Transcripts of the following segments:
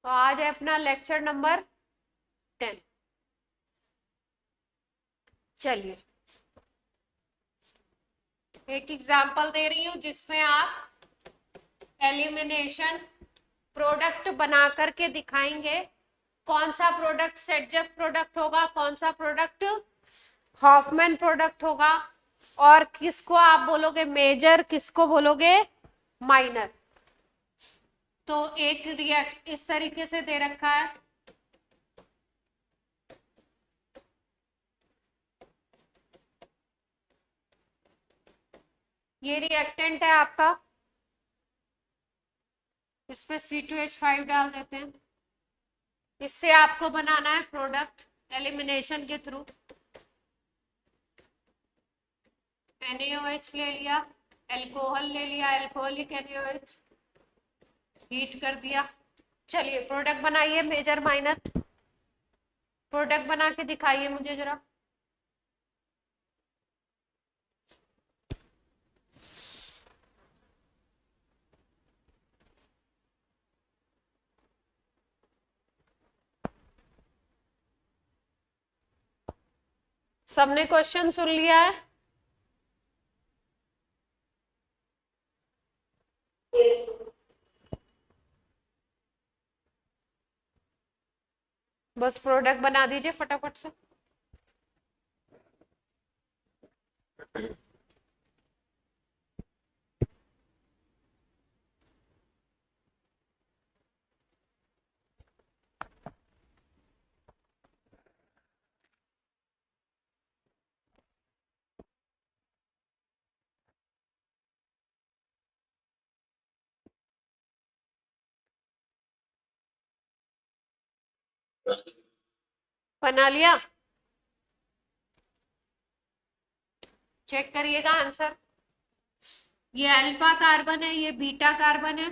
तो आज है अपना लेक्चर नंबर 10। चलिए एक एग्जांपल दे रही हूँ जिसमें आप एलिमिनेशन प्रोडक्ट बना करके दिखाएंगे। कौन सा प्रोडक्ट सेटजेफ प्रोडक्ट होगा, कौन सा प्रोडक्ट हॉफमैन प्रोडक्ट होगा, और किसको आप बोलोगे मेजर, किसको बोलोगे माइनर। तो एक रिएक्ट इस तरीके से दे रखा है। ये रिएक्टेंट है आपका, इस पे C2H5 डाल देते हैं। इससे आपको बनाना है प्रोडक्ट एलिमिनेशन के थ्रू। NaOH ले लिया, अल्कोहल ले लिया, अल्कोहलिक NaOH, हीट कर दिया। चलिए प्रोडक्ट बनाइए, मेजर माइनर प्रोडक्ट बना के दिखाइए मुझे जरा। सबने क्वेश्चन सुन लिया है? बस प्रोडक्ट बना दीजिए फटाफट से। बना लिया? चेक करिएगा आंसर। ये अल्फा कार्बन है, ये बीटा कार्बन है।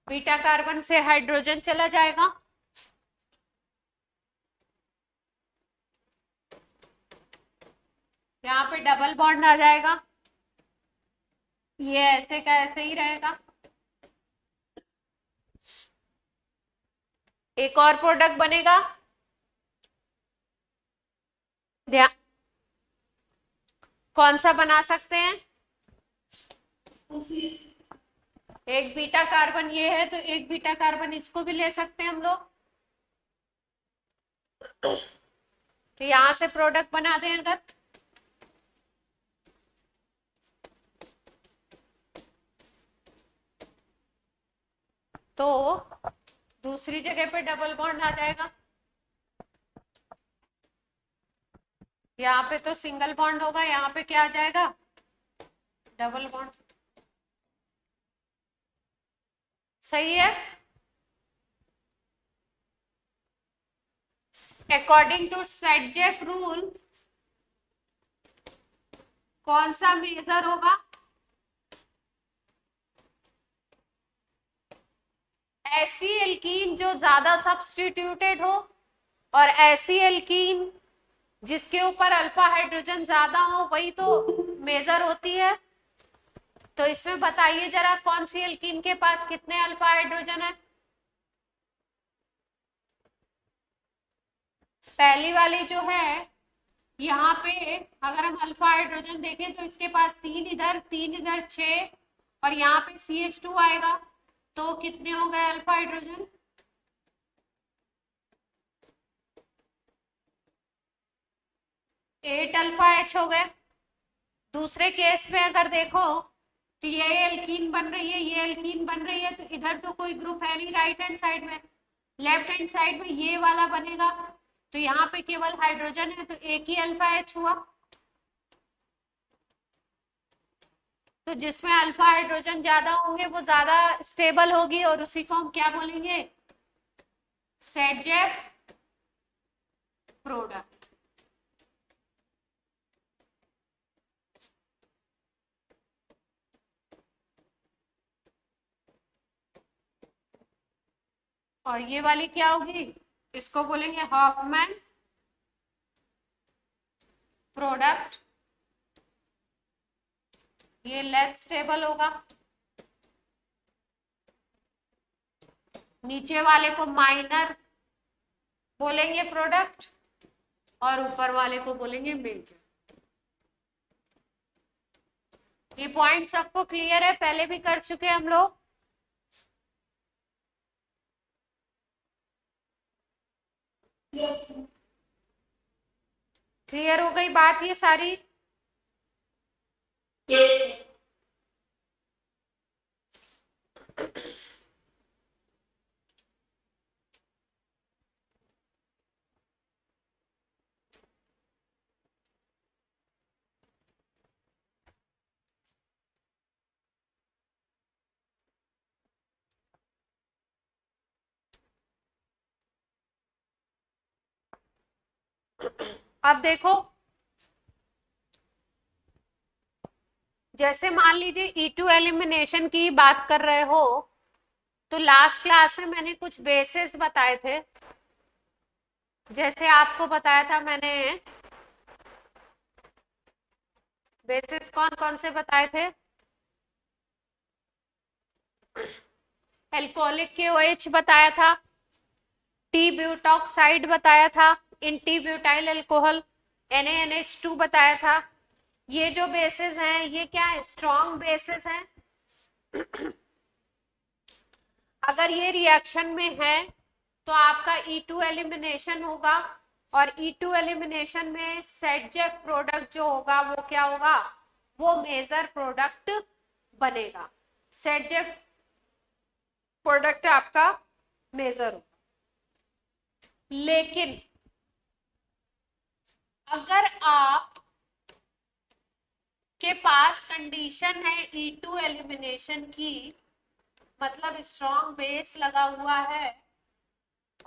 बीटा कार्बन से हाइड्रोजन चला जाएगा, यहाँ पे डबल बॉन्ड आ जाएगा, ये ऐसे का ऐसे ही रहेगा। एक और प्रोडक्ट बनेगा, ध्यान, कौन सा बना सकते हैं? एक बीटा कार्बन ये है, तो एक बीटा कार्बन इसको भी ले सकते हैं हम लोग। तो यहां से प्रोडक्ट बना दें अगर, तो दूसरी जगह पे डबल बॉन्ड आ जाएगा। यहाँ पे तो सिंगल बॉन्ड होगा, यहाँ पे क्या आ जाएगा? Double bond. सही है। अकॉर्डिंग टू सेटजेफ रूल कौन सा मेजर होगा? ऐसी एल्कीन जो ज्यादा सब्स्टिट्यूटेड हो, और ऐसी एल्कीन जिसके ऊपर अल्फा हाइड्रोजन ज्यादा हो, वही तो मेजर होती है। तो इसमें बताइए जरा, कौन सी एल्कीन के पास कितने अल्फा हाइड्रोजन है? पहली वाली जो है, यहाँ पे अगर हम अल्फा हाइड्रोजन देखें तो इसके पास 3 इधर 6, और यहाँ पे CH2 आएगा, तो कितने हो गए अल्फा हाइड्रोजन? 8 अल्फा H हो गए। दूसरे केस में अगर देखो तो ये एल्कीन बन रही है, ये एल्कीन बन रही है, तो इधर तो कोई ग्रुप है नहीं राइट हैंड साइड में, लेफ्ट हैंड साइड में ये वाला बनेगा, तो यहाँ पे केवल हाइड्रोजन है, तो एक ही अल्फा H हुआ। तो जिसमें अल्फा हाइड्रोजन ज्यादा होंगे वो ज्यादा स्टेबल होगी, और उसी को हम क्या बोलेंगे? सेटजेफ प्रोडक्ट। और ये वाली क्या होगी? इसको बोलेंगे हॉफमैन प्रोडक्ट। ये लेस स्टेबल होगा। नीचे वाले को माइनर बोलेंगे प्रोडक्ट और ऊपर वाले को बोलेंगे मेजर। ये पॉइंट सबको क्लियर है? पहले भी कर चुके हैं हम लोग। यस। क्लियर हो गई बात ये सारी? यस। अब देखो, जैसे मान लीजिए E2 एलिमिनेशन की बात कर रहे हो, तो लास्ट क्लास में मैंने कुछ बेसिस बताए थे। जैसे आपको बताया था मैंने, बेसिस कौन कौन से बताए थे? एल्कोहलिक के OH बताया था, टी ब्यूटॉक्साइड बताया था, इंटी ब्यूटाइल अल्कोहल NaNH2 बताया था। ये जो बेसिस हैं ये क्या है? स्ट्रॉन्ग बेसिस हैं। अगर ये रिएक्शन में है तो आपका E2 एलिमिनेशन होगा, और E2 एलिमिनेशन में सेडजेक प्रोडक्ट जो होगा वो क्या होगा? वो मेजर प्रोडक्ट बनेगा। सेडजेक प्रोडक्ट आपका मेजर होगा। लेकिन अगर आप के पास कंडीशन है E2 एलिमिनेशन की, मतलब स्ट्रॉन्ग बेस लगा हुआ है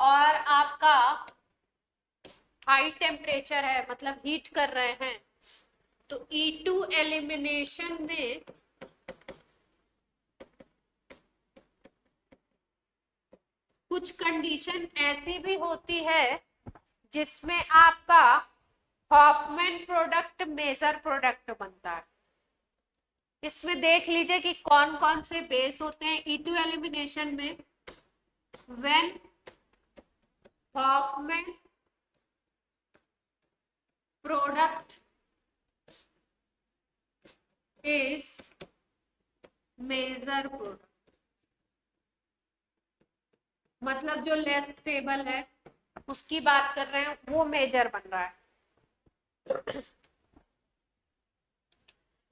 और आपका हाई टेम्परेचर है, मतलब हीट कर रहे हैं, तो E2 एलिमिनेशन में कुछ कंडीशन ऐसी भी होती है जिसमें आपका हॉफमैन प्रोडक्ट मेजर प्रोडक्ट बनता है। इसमें देख लीजिए कि कौन कौन से बेस होते हैं E2 एलिमिनेशन में। When Hoffman product is major product, मतलब जो लेस स्टेबल है उसकी बात कर रहे हैं, वो मेजर बन रहा है।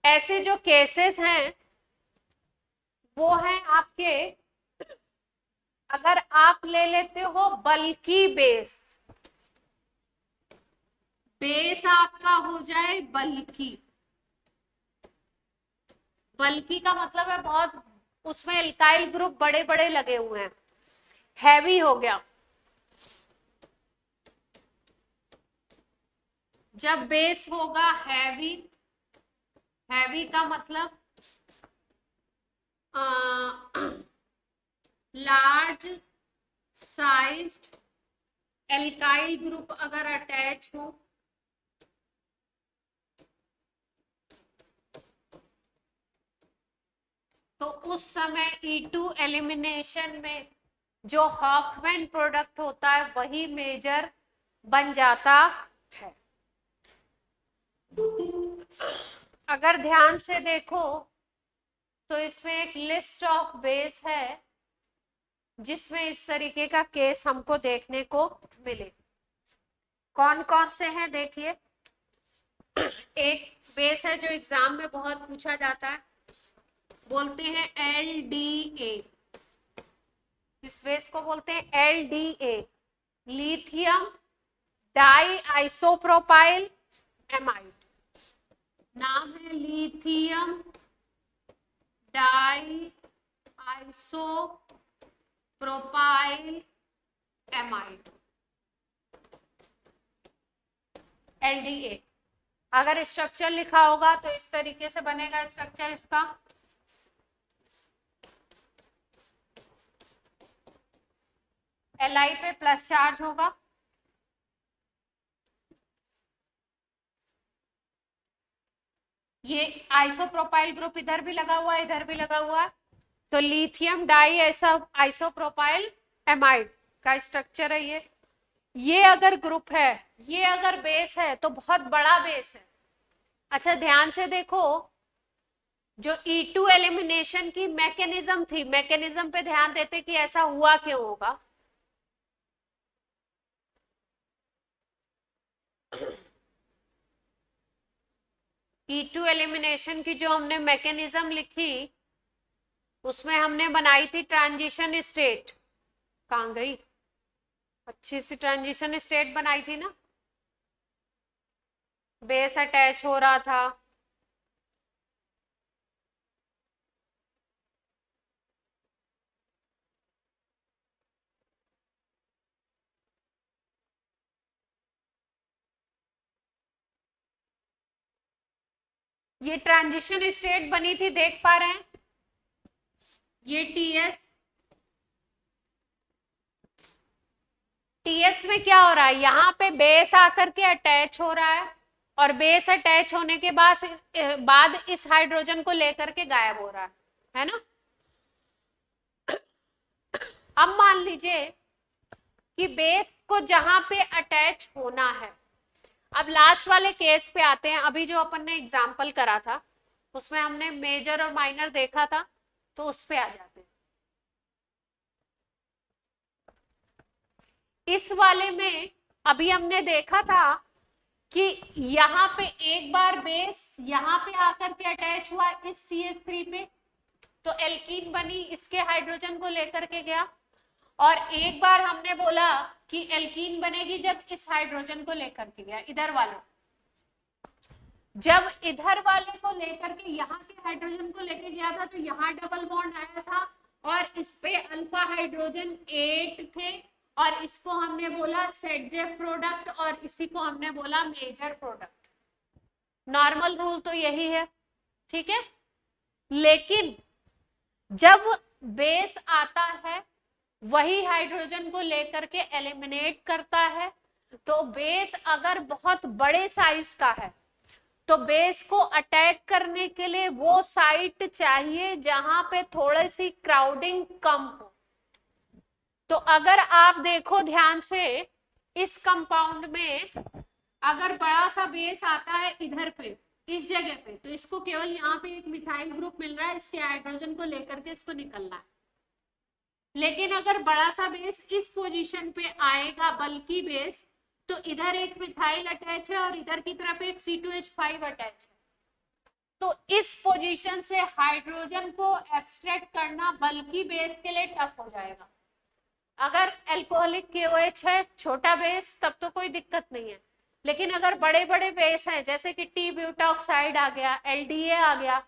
ऐसे जो केसेस हैं वो हैं आपके, अगर आप ले लेते हो बल्की बेस, बेस आपका हो जाए बल्की। बल्की का मतलब है बहुत, उसमें एल्काइल ग्रुप बड़े बड़े लगे हुए हैं, हैवी हो गया। जब बेस होगा हैवी, हैवी का मतलब लार्ज साइज्ड एल्काइल ग्रुप अगर अटैच हो, तो उस समय E2 एलिमिनेशन में जो हॉफमैन प्रोडक्ट होता है वही मेजर बन जाता है। अगर ध्यान से देखो तो इसमें एक लिस्ट ऑफ बेस है जिसमें इस तरीके का केस हमको देखने को मिले। कौन कौन से हैं देखिए। एक बेस है जो एग्जाम में बहुत पूछा जाता है, बोलते हैं LDA। इस बेस को बोलते हैं LDA, lithium di isopropyl amide. नाम है lithium di isopropyl amide, LDA। अगर स्ट्रक्चर लिखा होगा तो इस तरीके से बनेगा स्ट्रक्चर इसका। Li पे प्लस चार्ज होगा, ये आइसोप्रोपाइल ग्रुप इधर भी लगा हुआ है, इधर भी लगा हुआ है, तो लिथियम डाई ऐसा आइसोप्रोपाइल एमाइड का स्ट्रक्चर है ये अगर ग्रुप है, ये अगर बेस है तो बहुत बड़ा बेस है। अच्छा ध्यान से देखो, जो E2 एलिमिनेशन की मैकेनिज्म थी, मैकेनिज्म पे ध्यान देते कि ऐसा हुआ क्यों होगा। E2 एलिमिनेशन की जो हमने मैकेनिज्म लिखी, उसमें हमने बनाई थी ट्रांजिशन स्टेट। कहां गई? अच्छी सी ट्रांजिशन स्टेट बनाई थी ना, बेस अटैच हो रहा था, ये ट्रांजिशन स्टेट बनी थी, देख पा रहे हैं? ये टीएस में क्या हो रहा है, यहाँ पे बेस आकर के अटैच हो रहा है, और बेस अटैच होने के बाद इस हाइड्रोजन को लेकर के गायब हो रहा है ना। अब मान लीजिए कि बेस को जहां पे अटैच होना है, अब लास्ट वाले केस पे आते हैं। अभी जो अपन ने एग्जाम्पल करा था उसमें हमने मेजर और माइनर देखा था, तो उस पे आ जाते हैं। इस वाले में अभी हमने देखा था कि यहाँ पे एक बार बेस यहाँ पे आकर के अटैच हुआ इस CH3 पे, तो एल्कीन बनी, इसके हाइड्रोजन को लेकर के गया। और एक बार हमने बोला कि एल्कीन बनेगी जब इस हाइड्रोजन को लेकर के गया इधर वाले, जब इधर वाले को लेकर के यहाँ के हाइड्रोजन को लेके गया था तो यहाँ डबल बॉन्ड आया था, और इस पे अल्फा हाइड्रोजन 8 थे, और इसको हमने बोला सेटजेफ प्रोडक्ट, और इसी को हमने बोला मेजर प्रोडक्ट। नॉर्मल रूल तो यही है, ठीक है। लेकिन जब बेस आता है वही हाइड्रोजन को लेकर के एलिमिनेट करता है, तो बेस अगर बहुत बड़े साइज का है तो बेस को अटैक करने के लिए वो साइट चाहिए जहां पे थोड़ी सी क्राउडिंग कम हो। तो अगर आप देखो ध्यान से, इस कंपाउंड में अगर बड़ा सा बेस आता है इधर पे, इस जगह पे, तो इसको केवल यहाँ पे एक मिथाइल ग्रुप मिल रहा है, इसके हाइड्रोजन को लेकर के इसको निकलना है। लेकिन अगर बड़ा सा बेस इस पोजीशन पे आएगा, बल्कि बेस, तो इधर एक मिथाइल अटैच है और इधर की तरफ एक C2H5 अटैच है, तो इस पोजीशन से हाइड्रोजन को एब्स्ट्रैक्ट करना बल्कि बेस के लिए टफ हो जाएगा। अगर एल्कोहलिक KOH है, छोटा बेस, तब तो कोई दिक्कत नहीं है। लेकिन अगर बड़े बड़े बेस हैं, जैसे कि टी ब्यूटाऑक्साइड आ गया, LDA आ गया,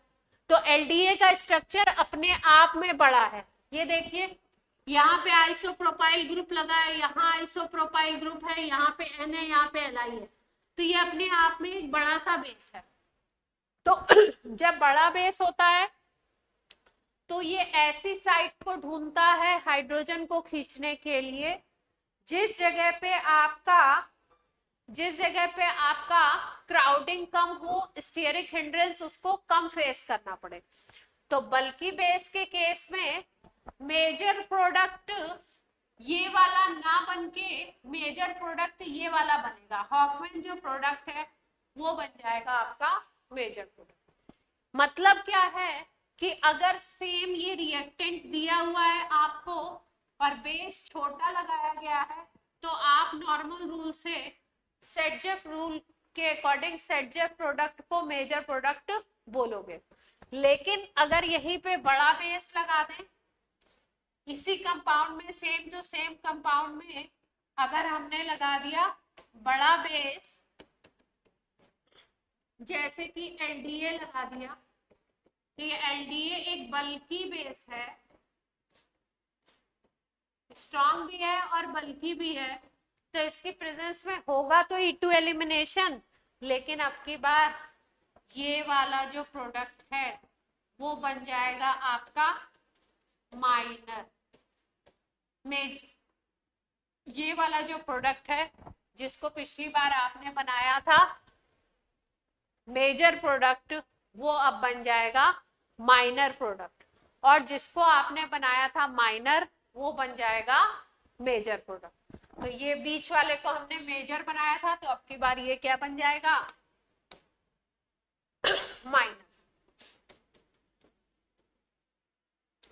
तो LDA का स्ट्रक्चर अपने आप में बड़ा है। ये देखिए, यहाँ पे आइसोप्रोपाइल ग्रुप लगा है, यहाँ आइसोप्रोपाइल ग्रुप है, यहाँ पे N है, यहाँ पे Li है, तो ये अपने आप में एक बड़ा सा बेस है। तो जब बड़ा बेस होता है तो ये ऐसी साइट को ढूंढता है हाइड्रोजन को खींचने के लिए जिस जगह पे आपका क्राउडिंग कम हो, स्टीयरिक हिंड्रेंस उसको कम फेस करना पड़े। तो बल्कि बेस के केस में मेजर प्रोडक्ट ये वाला ना बनके मेजर प्रोडक्ट ये वाला बनेगा। हॉफमैन जो प्रोडक्ट है वो बन जाएगा आपका मेजर प्रोडक्ट। मतलब क्या है कि अगर सेम ये रिएक्टेंट दिया हुआ है आपको और बेस छोटा लगाया गया है, तो आप नॉर्मल रूल से सेटजेफ रूल के अकॉर्डिंग सेटजेफ प्रोडक्ट को मेजर प्रोडक्ट बोलोगे। लेकिन अगर यहीं पे बड़ा बेस लगा दें, इसी कंपाउंड में सेम कंपाउंड में अगर हमने लगा दिया बड़ा बेस, जैसे कि LDA लगा दिया, तो ये LDA एक बल्की बेस है, स्ट्रॉन्ग भी है और बल्की भी है, तो इसकी प्रेजेंस में होगा तो E2 एलिमिनेशन, लेकिन अब की बार ये वाला जो प्रोडक्ट है वो बन जाएगा आपका माइनर ये वाला जो प्रोडक्ट है जिसको पिछली बार आपने बनाया था मेजर प्रोडक्ट, वो अब बन जाएगा माइनर प्रोडक्ट, और जिसको आपने बनाया था माइनर वो बन जाएगा मेजर प्रोडक्ट। तो ये बीच वाले को हमने मेजर बनाया था, तो अब की बार ये क्या बन जाएगा, माइनर।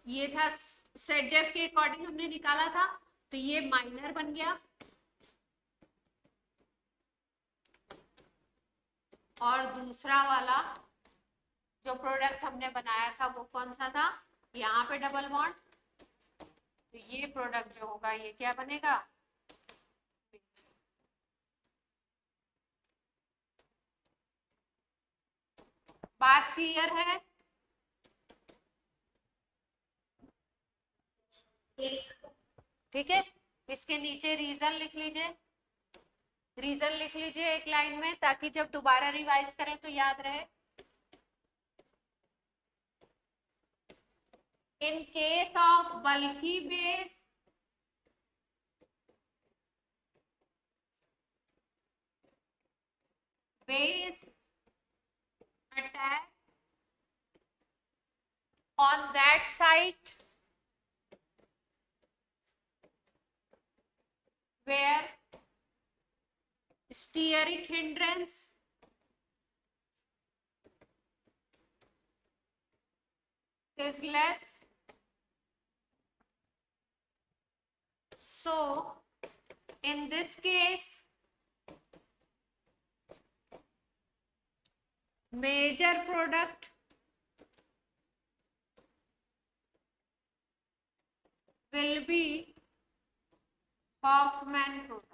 ये था सेट जेफ के अकॉर्डिंग हमने निकाला था, तो ये माइनर बन गया। और दूसरा वाला जो प्रोडक्ट हमने बनाया था वो कौन सा था, यहाँ पे डबल बॉन्ड, तो ये प्रोडक्ट जो होगा ये क्या बनेगा, बात क्लियर है। Yes. ठीक है, इसके नीचे रीजन लिख लीजिए, रीजन लिख लीजिए एक लाइन में, ताकि जब दोबारा रिवाइज करें तो याद रहे। In case of bulky base, base attack on that site where steric hindrance is less. So in this case major product will be Hoffman product.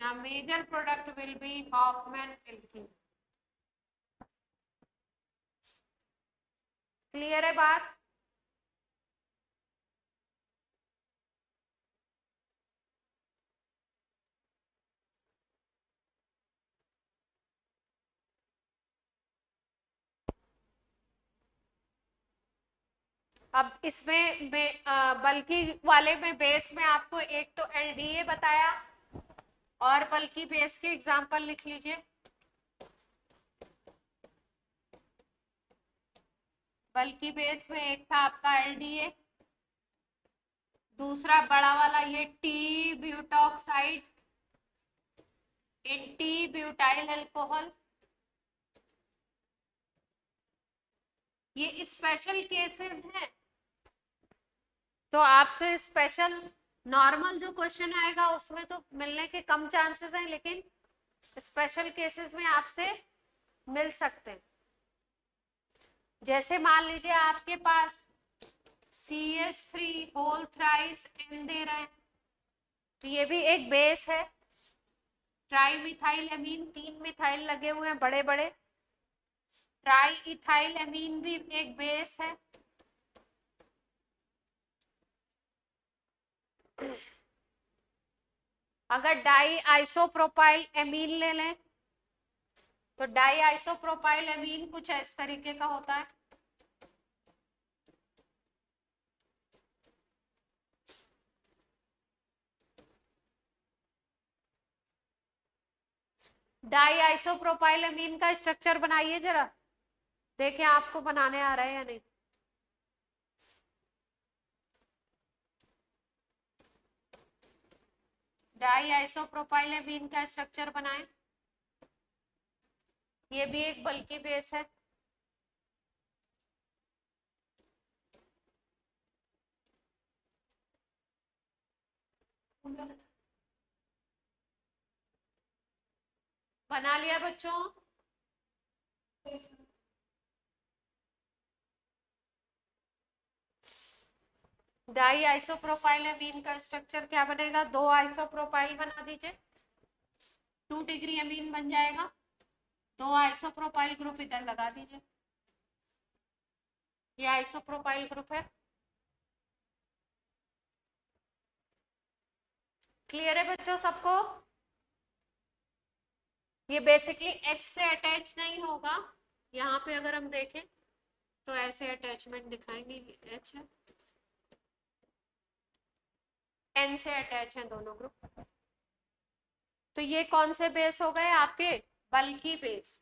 Now major product will be Hoffman alkene. Clear है बात? अब इसमें बल्कि वाले में base में आपको एक तो एलडीए बताया, और बल्कि बेस के एग्जांपल लिख लीजिए। बल्कि बेस में एक था आपका एलडीए, दूसरा बड़ा वाला ये टी ब्यूटॉक्साइड इन टी ब्यूटाइल अल्कोहल। ये स्पेशल केसेस हैं, तो आपसे स्पेशल नॉर्मल जो क्वेश्चन आएगा उसमें तो मिलने के कम चांसेस हैं, लेकिन स्पेशल केसेस में आपसे मिल सकते हैं। जैसे मान लीजिए आपके पास CH3 होल थ्राइस N दे रहे हैं, तो ये भी एक बेस है। ट्राई मिथाइल एमीन, 3 मिथाइल लगे हुए हैं बड़े बड़े। ट्राई इथाइल एमीन भी एक बेस है। अगर डाई आइसोप्रोपाइल एमीन ले लें, तो डाई आइसोप्रोपाइल एमीन कुछ इस तरीके का होता है। डाई आइसोप्रोपाइल एमीन का स्ट्रक्चर बनाइए जरा, देखें आपको बनाने आ रहा है या नहीं। डाई आइसोप्रोपाइल एमीन का स्ट्रक्चर बनाएं। ये भी एक बल्कि बेस है। बना लिया बच्चों? Yes. डाई आइसोप्रोपाइल एमीन का स्ट्रक्चर क्या बनेगा, 2 आइसोप्रोपाइल बना दीजिए, 2 डिग्री एमीन बन जाएगा। 2 आइसोप्रोपाइल ग्रुप इधर लगा दीजिए, ये आइसोप्रोपाइल ग्रुप है। क्लियर है बच्चों सबको? ये बेसिकली H से अटैच नहीं होगा। यहाँ पे अगर हम देखें तो ऐसे अटैचमेंट दिखाएंगे, H है, N से अटैच है दोनों ग्रुप। तो ये कौन से बेस हो गए आपके, बल्कि बेस।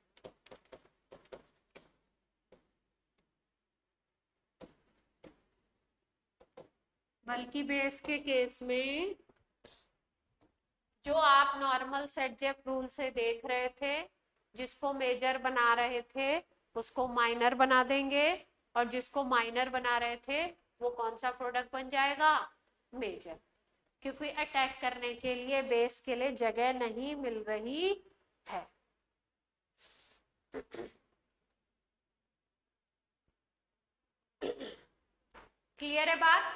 बल्कि बेस के केस में जो आप नॉर्मल सेट रूल से देख रहे थे, जिसको मेजर बना रहे थे उसको माइनर बना देंगे, और जिसको माइनर बना रहे थे वो कौन सा प्रोडक्ट बन जाएगा, मेजर। क्योंकि अटैक करने के लिए बेस के लिए जगह नहीं मिल रही है। क्लियर है बात?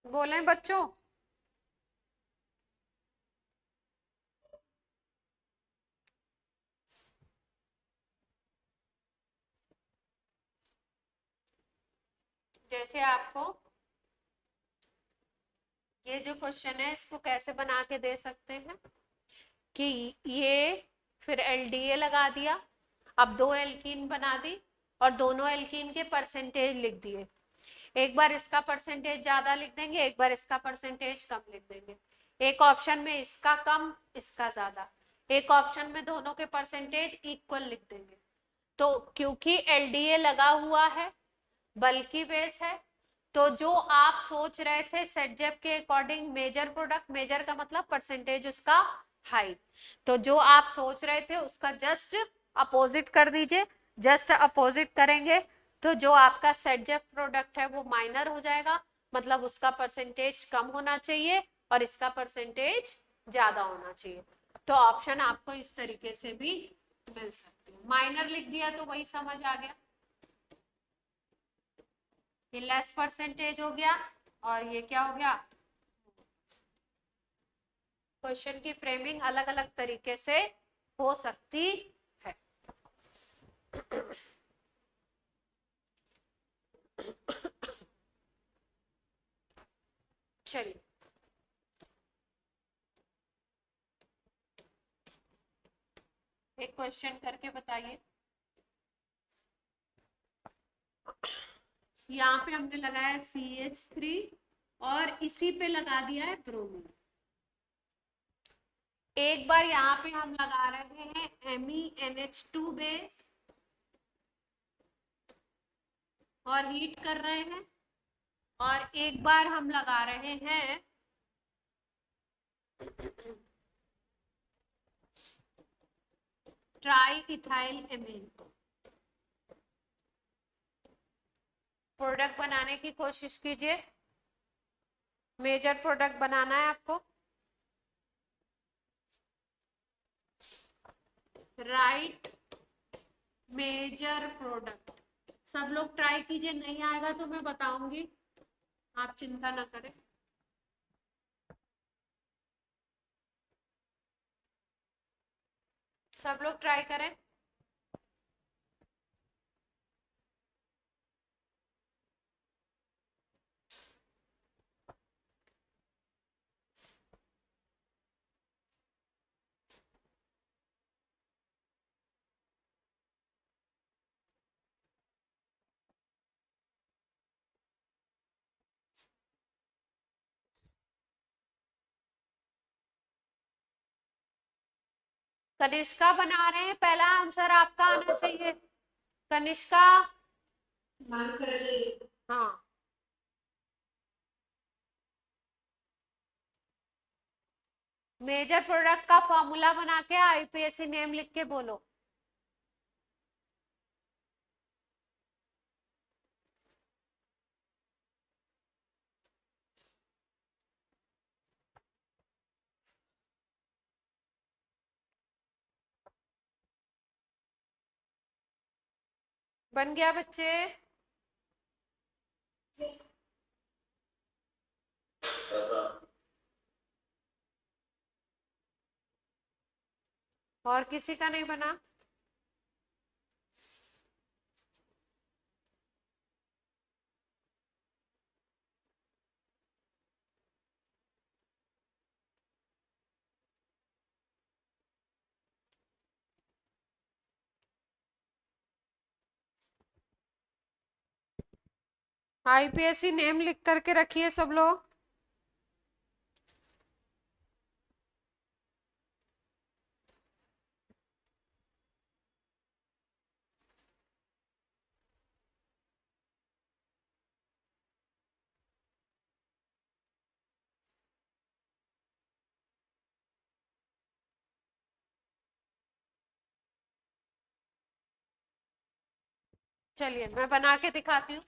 बोलें बच्चों? जैसे आपको ये जो क्वेश्चन है इसको कैसे बना के दे सकते हैं कि ये फिर एलडीए लगा दिया, अब दो एल्कीन बना दी और दोनों एल्कीन के परसेंटेज लिख दिए। एक बार इसका परसेंटेज ज्यादा लिख देंगे, एक बार इसका परसेंटेज कम लिख देंगे। एक ऑप्शन में इसका कम इसका ज्यादा, एक ऑप्शन में दोनों के परसेंटेज इक्वल लिख देंगे। तो क्योंकि एलडीए लगा हुआ है, बल्कि बेस है, तो जो आप सोच रहे थे सेटजेप के अकॉर्डिंग मेजर प्रोडक्ट, मेजर का मतलब परसेंटेज उसका हाई, तो जो आप सोच रहे थे उसका जस्ट अपोजिट कर दीजिए। जस्ट अपोजिट करेंगे तो जो आपका सेटजेप प्रोडक्ट है वो माइनर हो जाएगा, मतलब उसका परसेंटेज कम होना चाहिए और इसका परसेंटेज ज्यादा होना चाहिए। तो ऑप्शन आपको इस तरीके से भी मिल सकते हैं। माइनर लिख दिया तो वही समझ आ गया, ये लेस परसेंटेज हो गया और ये क्या हो गया। क्वेश्चन की फ्रेमिंग अलग अलग तरीके से हो सकती है। चलिए एक क्वेश्चन करके बताइए। यहाँ पे हमने लगाया CH3 और इसी पे लगा दिया है ब्रोमीन। एक बार यहाँ पे हम लगा रहे हैं MENH2 बेस और हीट कर रहे हैं, और एक बार हम लगा रहे हैं ट्राई इथाइल एमीन। प्रोडक्ट बनाने की कोशिश कीजिए, मेजर प्रोडक्ट बनाना है आपको। राइट मेजर प्रोडक्ट, सब लोग ट्राई कीजिए, नहीं आएगा तो मैं बताऊंगी, आप चिंता ना करें। सब लोग ट्राई करें। कनिष्का बना रहे हैं, पहला आंसर आपका आना चाहिए। कनिष्का, मैम कर रही है। हाँ मेजर प्रोडक्ट का फॉर्मूला बना के आईपीएससी नेम लिख के बोलो। बन गया बच्चे? और किसी का नहीं बना? आईपीएससी नेम लिख करके रखिए सब लोग। चलिए मैं बना के दिखाती हूँ।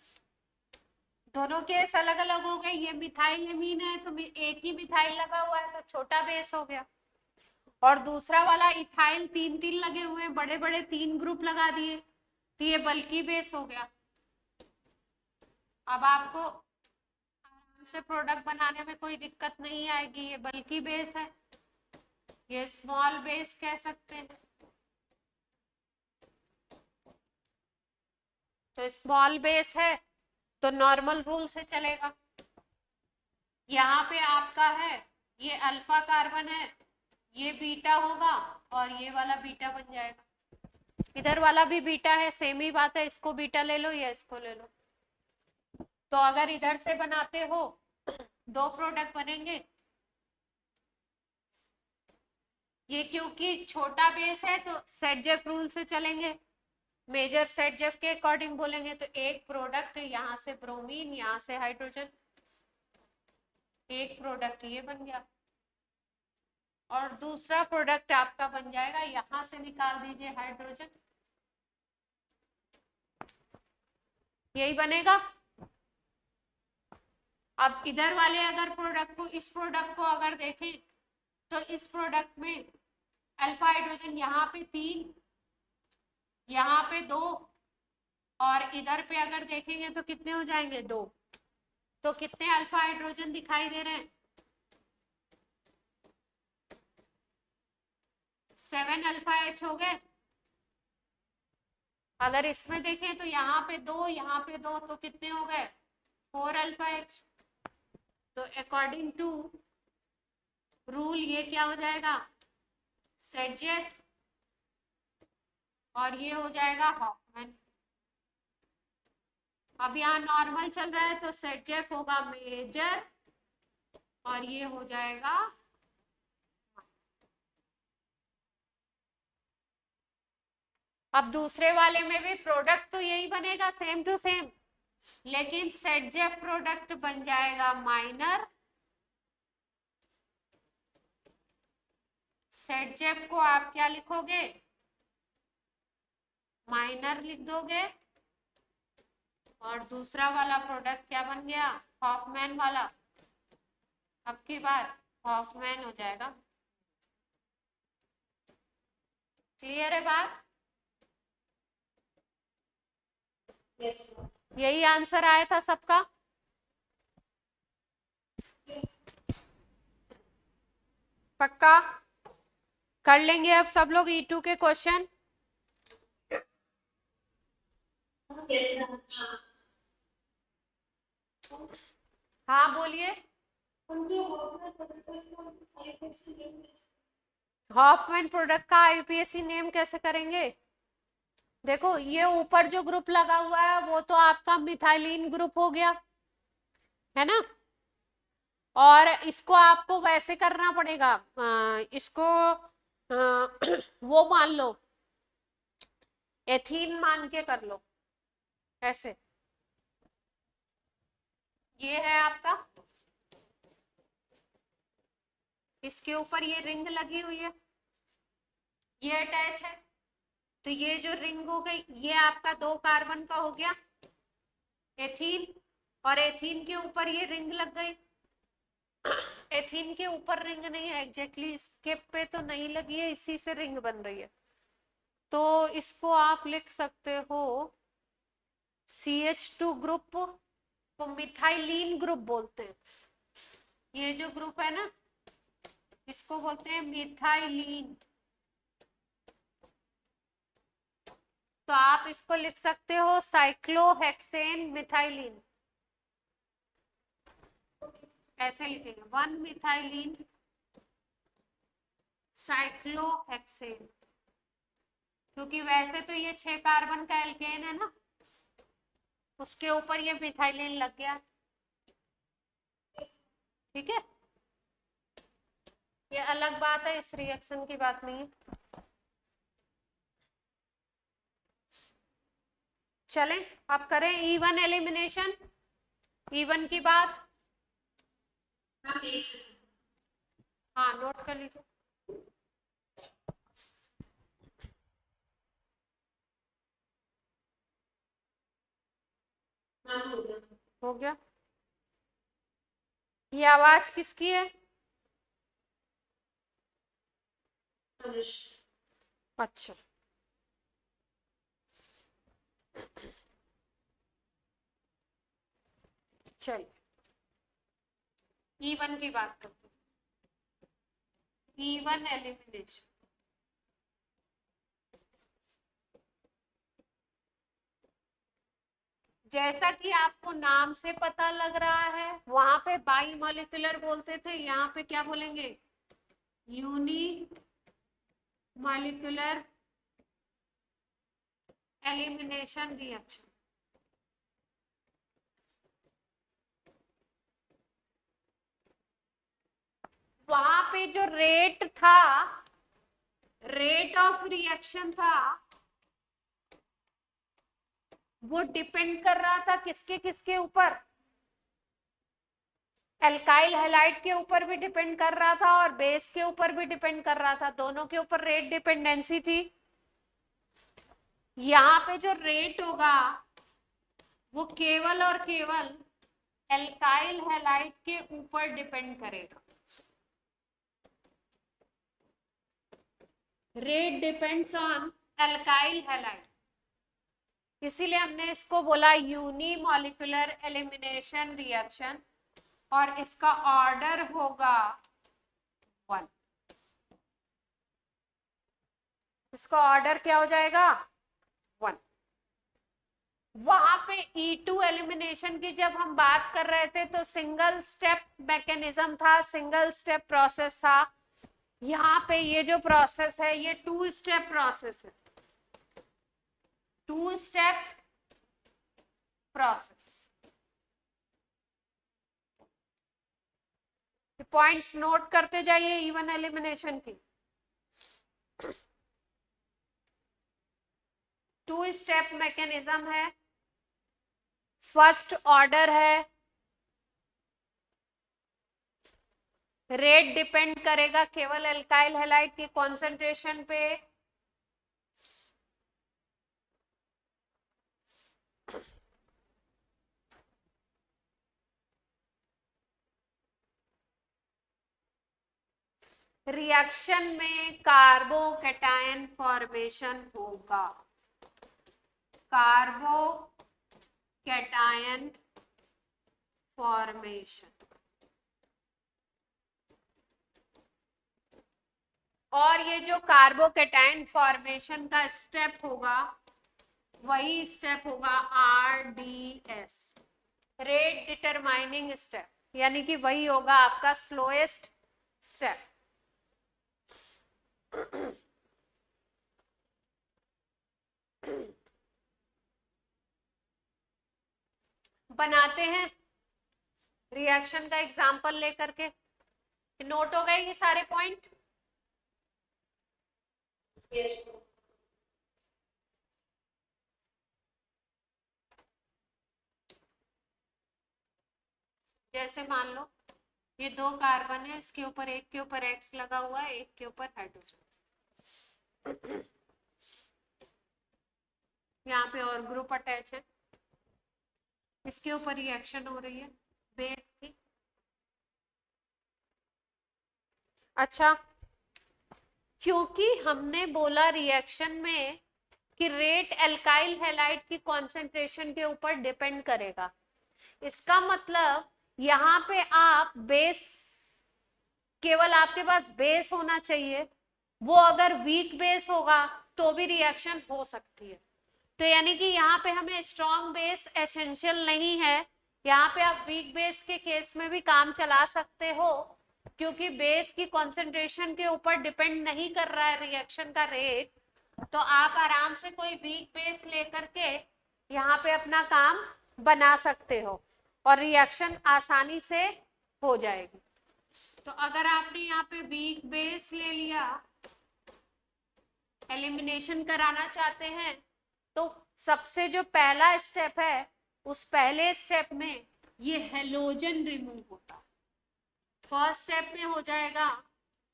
दोनों केस अलग अलग हो गए। ये मिथाइल एमीन है तो एक ही मिथाइल लगा हुआ है तो छोटा बेस हो गया, और दूसरा वाला इथाइल तीन तीन लगे हुए हैं, बड़े बड़े तीन ग्रुप लगा दिए तो ये बल्कि बेस हो गया। अब आपको आराम से प्रोडक्ट बनाने में कोई दिक्कत नहीं आएगी। ये बल्कि बेस है, ये स्मॉल बेस कह सकते हैं। तो स्मॉल बेस है तो नॉर्मल रूल से चलेगा। यहाँ पे आपका है, ये अल्फा कार्बन है, ये बीटा होगा और ये वाला बीटा बन जाएगा। इधर वाला भी बीटा है, सेम ही बात है, इसको बीटा ले लो या इसको ले लो। तो अगर इधर से बनाते हो दो प्रोडक्ट बनेंगे। ये क्योंकि छोटा बेस है तो सेट-जेफ रूल से चलेंगे, मेजर सेट-जेफ के अकॉर्डिंग बोलेंगे। तो एक प्रोडक्ट यहाँ से ब्रोमीन, यहाँ से हाइड्रोजन, एक प्रोडक्ट ये बन गया, और दूसरा प्रोडक्ट आपका बन जाएगा, यहां से निकाल दीजिए हाइड्रोजन, यही बनेगा। अब इधर वाले अगर प्रोडक्ट को, इस प्रोडक्ट को अगर देखें तो इस प्रोडक्ट में अल्फा हाइड्रोजन यहाँ पे 3, यहाँ पे 2, और इधर पे अगर देखेंगे तो कितने हो जाएंगे 2। तो कितने अल्फा हाइड्रोजन दिखाई दे रहे हैं? 7 अल्फा एच हो गए। अगर इसमें देखें तो यहाँ पे 2, यहाँ पे 2, तो कितने हो गए? 4 अल्फा एच। तो अकॉर्डिंग टू रूल ये क्या हो जाएगा? सेट-जेफ, और ये हो जाएगा हॉफमैन। अब यहाँ नॉर्मल चल रहा है तो सेट-जेफ होगा मेजर, और ये हो जाएगा। अब दूसरे वाले में भी प्रोडक्ट तो यही बनेगा सेम टू सेम, लेकिन सेट-जेफ प्रोडक्ट बन जाएगा माइनर। सेट-जेफ को आप क्या लिखोगे? माइनर लिख दोगे, और दूसरा वाला प्रोडक्ट क्या बन गया? हॉफमैन वाला। अब की बार हॉफमैन हो जाएगा। क्लियर है बात? Yes. यही आंसर आया था सबका। Yes. पक्का कर लेंगे अब सब लोग E2 के क्वेश्चन। Yes, ma'am. हाँ बोलिए। उनके हॉफमैन प्रोडक्ट का आईपीएससी नेम हॉफमैन प्रोडक्ट का आईपीएससी नेम कैसे करेंगे? देखो ये ऊपर जो ग्रुप लगा हुआ है वो तो आपका मिथाइलिन ग्रुप हो गया, है ना। और इसको आपको वैसे करना पड़ेगा, इसको वो मान लो, एथीन मान के कर लो ऐसे। ये है आपका, इसके ऊपर ये रिंग लगी हुई है, ये अटैच है, तो ये जो रिंग हो गई ये आपका 2 कार्बन का हो गया एथीन, और एथीन के ऊपर ये रिंग लग गई। एथीन के ऊपर रिंग नहीं है एग्जैक्टली, इसके पे तो नहीं लगी है, इसी से रिंग बन रही है। तो इसको आप लिख सकते हो CH2 ग्रुप को मिथाइलिन ग्रुप बोलते हैं। ये जो ग्रुप है ना इसको बोलते हैं मिथाइलिन। तो आप इसको लिख सकते हो साइक्लोहेक्सेन मिथाइलिन, ऐसे लिखेंगे 1 मिथाइलिन साइक्लोहेक्सेन, क्योंकि वैसे तो ये 6 कार्बन का एल्केन है ना, उसके ऊपर ये मिथाइलिन लग गया। ठीक है, ये अलग बात है, इस रिएक्शन की बात नहीं है। चलें अब करें E1 एलिमिनेशन। E1 की बात, हाँ नोट कर लीजिए। हो गया। ये आवाज किसकी है? अनुष। अच्छा, चलिए E1 की बात करते हैं। E1 elimination. जैसा कि आपको नाम से पता लग रहा है, वहां पे बाई मॉलिक्यूलर बोलते थे, यहाँ पे क्या बोलेंगे? Unimolecular elimination reaction. वहां पे जो रेट था, रेट ऑफ रिएक्शन था, वो डिपेंड कर रहा था किसके किसके ऊपर? एल्काइल हैलाइड के ऊपर भी डिपेंड कर रहा था और बेस के ऊपर भी डिपेंड कर रहा था, दोनों के ऊपर रेट डिपेंडेंसी थी। यहाँ पे जो रेट होगा वो केवल और केवल एल्काइल हैलाइड के ऊपर डिपेंड करेगा। Rate depends on alkyl halide, इसीलिए हमने इसको बोला यूनी मॉलिक्यूलर एलिमिनेशन रिएक्शन, और इसका ऑर्डर होगा 1। इसका ऑर्डर क्या हो जाएगा? 1। वहां पे E2 एलिमिनेशन की जब हम बात कर रहे थे तो सिंगल स्टेप मैकेनिज्म था, सिंगल स्टेप प्रोसेस था। यहाँ पे ये जो प्रोसेस है ये 2 स्टेप प्रोसेस है, 2 स्टेप प्रोसेस। पॉइंट्स नोट करते जाइए इवन एलिमिनेशन की। 2 स्टेप मैकेनिज्म है, फर्स्ट ऑर्डर है, रेट डिपेंड करेगा केवल एल्काइल हैलाइड की कॉन्सेंट्रेशन पे। रिएक्शन में कार्बोकैटायन फॉर्मेशन होगा, कार्बोकैटायन फॉर्मेशन। और ये जो कार्बोकैटायन फॉर्मेशन का स्टेप होगा वही स्टेप होगा RDS, रेट डिटरमाइनिंग स्टेप, यानी कि वही होगा आपका स्लोएस्ट स्टेप। बनाते हैं रिएक्शन का एग्जांपल लेकर के। नोट हो गए ये सारे पॉइंट? यस। जैसे मान लो ये 2 कार्बन है, इसके ऊपर एक के ऊपर X लगा हुआ है, एक के ऊपर हाइड्रोजन। यहाँ पे और ग्रुप अटैच है, इसके ऊपर रिएक्शन हो रही है बेस की। अच्छा, क्योंकि हमने बोला रिएक्शन में कि रेट एल्काइल हैलाइड की कॉन्सेंट्रेशन के ऊपर डिपेंड करेगा, इसका मतलब यहाँ पे आप बेस, केवल आपके पास बेस होना चाहिए, वो अगर वीक बेस होगा तो भी रिएक्शन हो सकती है। तो यानी कि यहाँ पे हमें स्ट्रॉन्ग बेस एसेंशियल नहीं है, यहाँ पे आप वीक बेस के केस में भी काम चला सकते हो, क्योंकि बेस की कॉन्सेंट्रेशन के ऊपर डिपेंड नहीं कर रहा है रिएक्शन का रेट। तो आप आराम से कोई वीक बेस लेकर के यहाँ पे अपना काम बना सकते हो और रिएक्शन आसानी से हो जाएगी। तो अगर आपने यहाँ पे वीक बेस ले लिया, एलिमिनेशन कराना चाहते हैं, तो सबसे जो पहला स्टेप है उस पहले स्टेप में ये हेलोजन रिमूव होता है। फर्स्ट स्टेप में हो जाएगा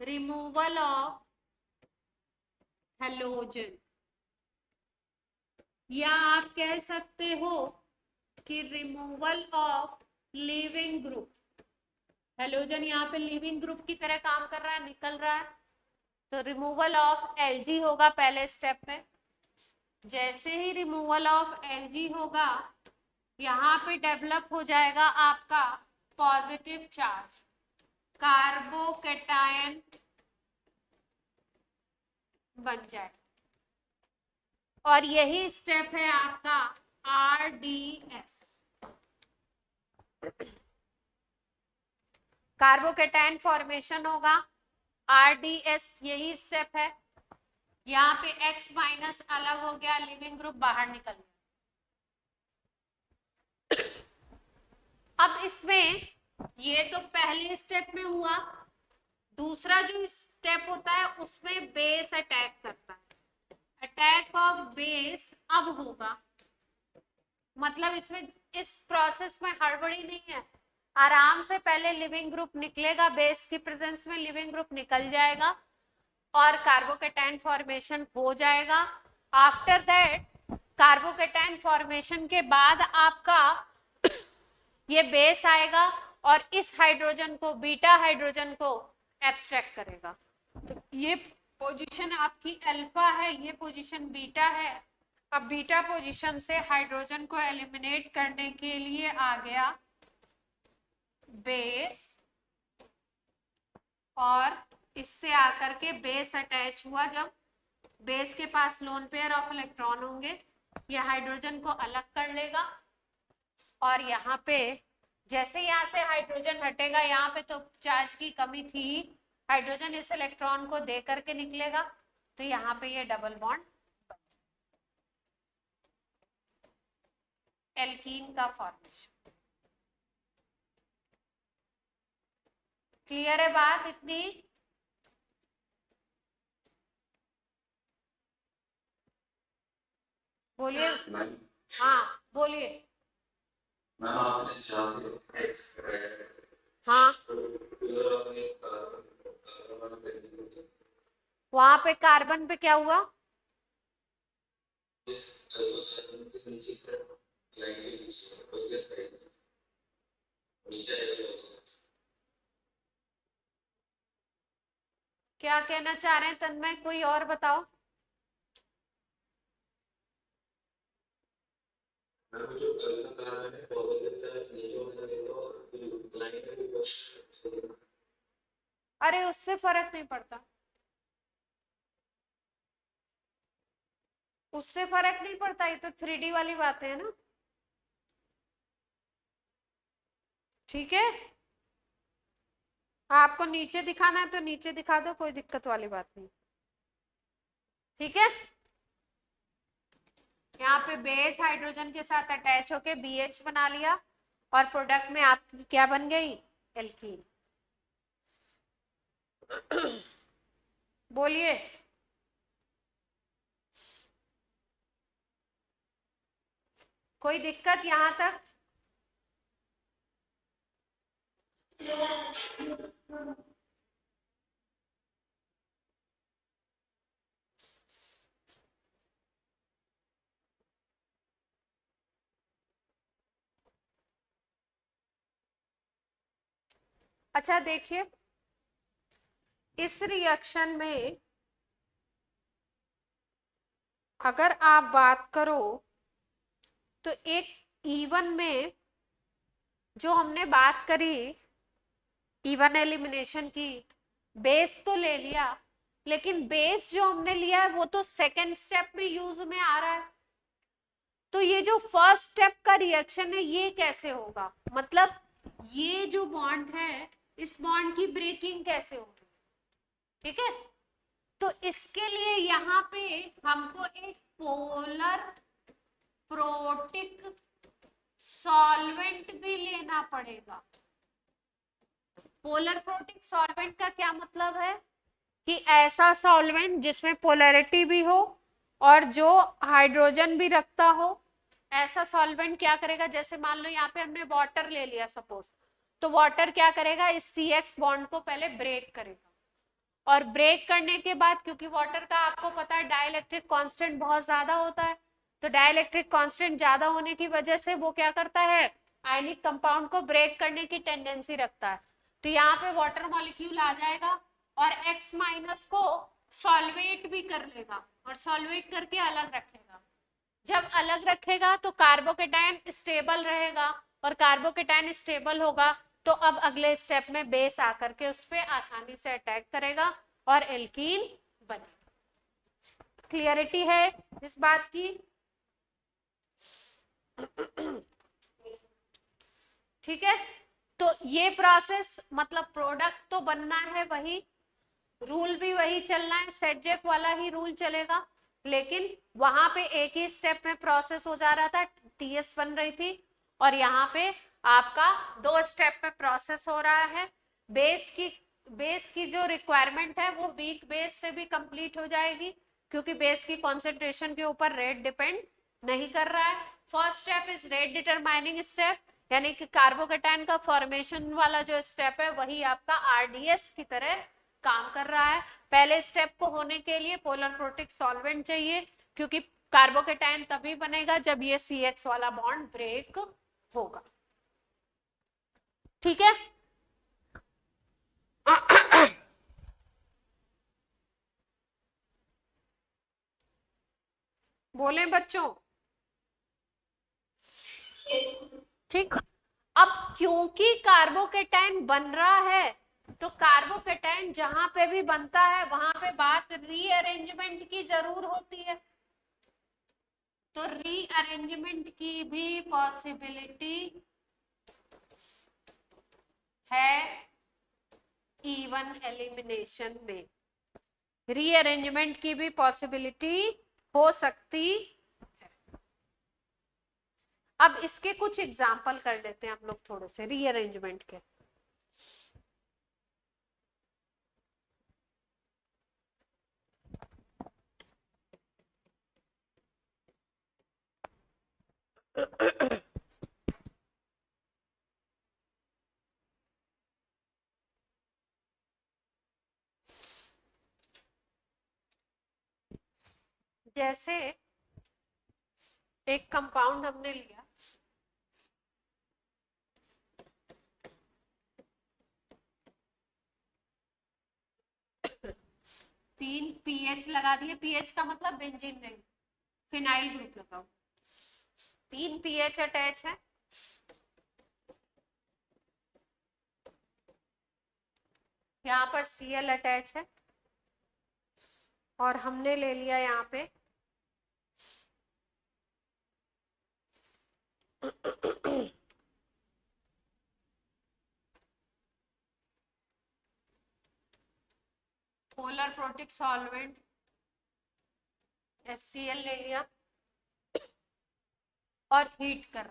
रिमूवल ऑफ हेलोजन, या आप कह सकते हो कि removal of leaving group, halogen यहाँ पे लीविंग ग्रुप की तरह काम कर रहा है, निकल रहा है, तो रिमूवल ऑफ Lg होगा पहले स्टेप में। जैसे ही रिमूवल ऑफ Lg होगा, यहाँ पे डेवलप हो जाएगा आपका पॉजिटिव चार्ज, कार्बोकैटायन बन जाए, और यही स्टेप है आपका RDS, कार्बोकैटायन फॉर्मेशन होगा, RDS यही स्टेप है। यहाँ पे X माइनस अलग हो गया, लिविंग ग्रुप बाहर निकल गया। अब इसमें ये तो पहले स्टेप में हुआ, दूसरा जो स्टेप होता है उसमें बेस अटैक करता है, अटैक ऑफ बेस अब होगा। मतलब इसमें इस प्रोसेस में हड़बड़ी नहीं है, आराम से पहले लिविंग ग्रुप निकलेगा, बेस की प्रेजेंस में लिविंग ग्रुप निकल जाएगा और कार्बोकैटायन फॉर्मेशन हो जाएगा। आफ्टर दैट कार्बोकैटायन फॉर्मेशन के बाद आपका ये बेस आएगा और इस हाइड्रोजन को, बीटा हाइड्रोजन को एब्स्ट्रैक्ट करेगा। तो ये पोजीशन आपकी अल्फा है, ये पोजीशन बीटा है। अब बीटा पोजीशन से हाइड्रोजन को एलिमिनेट करने के लिए आ गया बेस, और इससे आकर के बेस अटैच हुआ। जब बेस के पास लोन पेयर ऑफ इलेक्ट्रॉन होंगे, ये हाइड्रोजन को अलग कर लेगा, और यहाँ पे जैसे यहाँ से हाइड्रोजन हटेगा, यहाँ पे तो चार्ज की कमी थी, हाइड्रोजन इस इलेक्ट्रॉन को दे करके निकलेगा, तो यहाँ पे ये डबल बॉन्ड, एल्कीन का फॉर्मेशन। क्लियर है बात इतनी? बोलिए, हाँ बोलिए। मैम आपने चाहते एक्स हाँ, वहां पे कार्बन पे क्या हुआ? क्या कहना चाह रहे हैं तन्मय, कोई और बताओ। अरे उससे फर्क नहीं पड़ता, उससे फर्क नहीं पड़ता, ये तो 3D वाली बातें है ना। ठीक है, आपको नीचे दिखाना है तो नीचे दिखा दो, कोई दिक्कत वाली बात नहीं। ठीक है, यहाँ पे बेस हाइड्रोजन के साथ अटैच होके BH बना लिया, और प्रोडक्ट में आपकी क्या बन गई? एल्कीन। बोलिए। कोई दिक्कत यहाँ तक? अच्छा देखिए, इस रिएक्शन में अगर आप बात करो तो एक E1 में जो हमने बात करी, E1 एलिमिनेशन की, बेस तो ले लिया, लेकिन बेस जो हमने लिया है वो तो सेकेंड स्टेप में यूज में आ रहा है। तो ये जो फर्स्ट स्टेप का रिएक्शन है ये कैसे होगा? मतलब ये जो बॉन्ड है, इस बॉन्ड की ब्रेकिंग कैसे होगी? ठीक है, तो इसके लिए यहाँ पे हमको एक पोलर प्रोटिक सॉल्वेंट भी लेना पड़ेगा। पोलर प्रोटिक सॉल्वेंट का क्या मतलब है? कि ऐसा सॉल्वेंट जिसमें पोलैरिटी भी हो और जो हाइड्रोजन भी रखता हो, ऐसा सॉल्वेंट क्या करेगा? जैसे मान लो यहाँ पे हमने वाटर ले लिया सपोज, तो वाटर क्या करेगा? इस CX बॉन्ड को पहले ब्रेक करेगा, और ब्रेक करने के बाद, क्योंकि वाटर का आपको पता है डाइलेक्ट्रिक कांस्टेंट बहुत ज्यादा होता है, तो डाइलेक्ट्रिक कांस्टेंट ज्यादा होने की वजह से वो क्या करता है, आयनिक कंपाउंड को ब्रेक करने की टेंडेंसी रखता है। तो यहाँ पे वाटर मॉलिक्यूल आ जाएगा और X माइनस को सॉल्वेट भी कर लेगा और सॉल्वेट करके अलग रखेगा। जब अलग रखेगा तो कार्बोकेटायन स्टेबल रहेगा और कार्बोकेटायन स्टेबल होगा तो अब अगले स्टेप में बेस आकर के उस पर आसानी से अटैक करेगा और एल्कीन बनेगा। क्लियरिटी है इस बात की? ठीक है, तो ये प्रोसेस मतलब प्रोडक्ट तो बनना है वही, रूल भी वही चलना है, सेटजेफ वाला ही रूल चलेगा, लेकिन वहां पे एक ही स्टेप में प्रोसेस हो जा रहा था, टीएस बन रही थी, और यहाँ पे आपका 2 स्टेप में प्रोसेस हो रहा है। बेस की जो रिक्वायरमेंट है वो वीक बेस से भी कंप्लीट हो जाएगी, क्योंकि बेस की कॉन्सेंट्रेशन के ऊपर रेट डिपेंड नहीं कर रहा है। First step is rate determining step, यानी कि कार्बोकेटायन का फॉर्मेशन वाला जो स्टेप है वही आपका आरडीएस की तरह काम कर रहा है। पहले स्टेप को होने के लिए पोलर प्रोटिक सॉल्वेंट चाहिए, क्योंकि कार्बोकेटायन तभी बनेगा जब ये CX वाला बॉन्ड ब्रेक होगा। ठीक है, बोले बच्चों? ठीक, अब क्योंकि कार्बोकेटायन बन रहा है तो कार्बोकेटायन जहां पे भी बनता है वहां पे बात रीअरेंजमेंट की जरूर होती है, तो रीअरेंजमेंट की भी पॉसिबिलिटी है इवन एलिमिनेशन में, रीअरेंजमेंट की भी पॉसिबिलिटी हो सकती। अब इसके कुछ एग्जाम्पल कर लेते हैं हम लोग थोड़े से रीअरेंजमेंट के। जैसे एक कंपाउंड हमने लिया, तीन पीएच लगा दिए, पीएच का मतलब बेंजीन रिंग, फिनाइल ग्रुप लगाओ, 3 पीएच अटैच है, यहाँ पर Cl अटैच है, और हमने ले लिया यहाँ पे पोलर प्रोटिक सॉल्वेंट HCl ले लिया और हीट कर,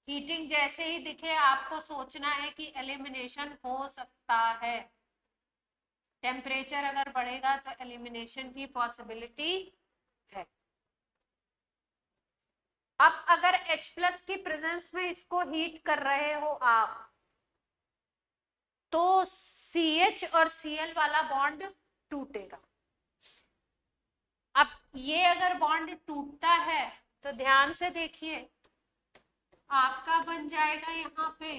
हीटिंग जैसे ही दिखे आपको सोचना है कि एलिमिनेशन हो सकता है, टेम्परेचर अगर बढ़ेगा तो एलिमिनेशन की पॉसिबिलिटी है। अब अगर H+ की प्रेजेंस में इसको हीट कर रहे हो आप, तो CH और Cl वाला बॉन्ड टूटेगा। अब ये अगर बॉन्ड टूटता है तो ध्यान से देखिए, आपका बन जाएगा यहाँ पे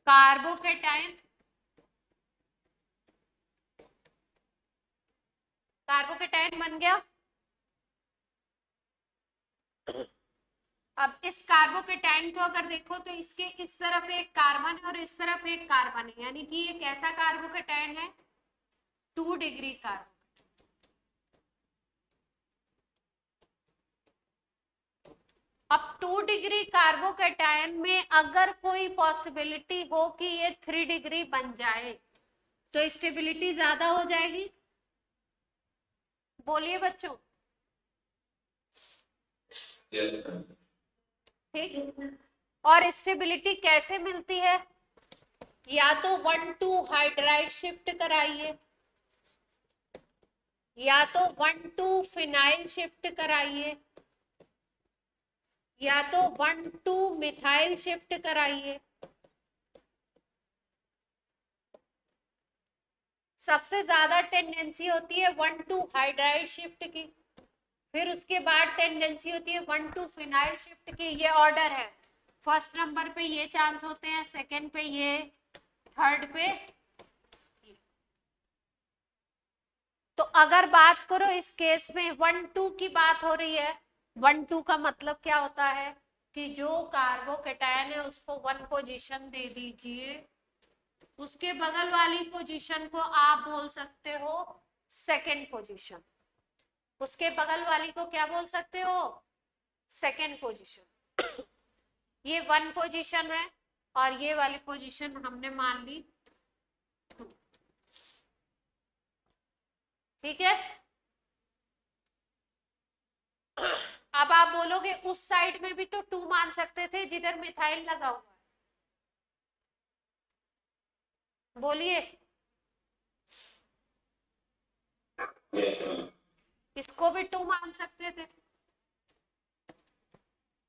कार्बोकेटायन, कार्बोकेटायन बन गया। अब इस कार्बोकेटायन को अगर देखो तो इसके इस तरफ एक कार्बन है और इस तरफ एक कार्बन है, यानी कि ये कैसा कार्बोकेटायन है, 2 डिग्री कार्बन। अब 2 डिग्री कार्बोकेटायन में अगर कोई पॉसिबिलिटी हो कि ये 3 डिग्री बन जाए तो स्टेबिलिटी ज्यादा हो जाएगी, बोलिए बच्चों। Yes, ma'am. ठीक, और स्टेबिलिटी कैसे मिलती है, या तो 1,2 हाइड्राइड शिफ्ट कराइए, या तो 1,2 फिनाइल शिफ्ट कराइए, या तो 1,2 मिथाइल शिफ्ट कराइए, सबसे ज्यादा टेंडेंसी होती है 1 to हाइड्राइड शिफ्ट की, फिर उसके बाद टेंडेंसी होती है 1 to फिनाइल शिफ्ट की। ये ऑर्डर है, फर्स्ट नंबर पे ये चांस होते हैं, सेकंड पे ये, थर्ड पे ये। तो अगर बात करो इस केस में 1-2 की बात हो रही है, 1-2 का मतलब क्या होता है कि जो कार्बोकेटायन है उसको 1 पोजीशन दे दीजिए, उसके बगल वाली पोजीशन को आप बोल सकते हो सेकंड पोजीशन, उसके बगल वाली को क्या बोल सकते हो, सेकंड पोजीशन। ये 1 पोजीशन है और ये वाली पोजीशन हमने मान ली 2। ठीक है, अब आप बोलोगे उस साइड में भी तो 2 मान सकते थे जिधर मिथाइल लगा हुआ है, बोलिए। इसको भी 2 मान सकते थे।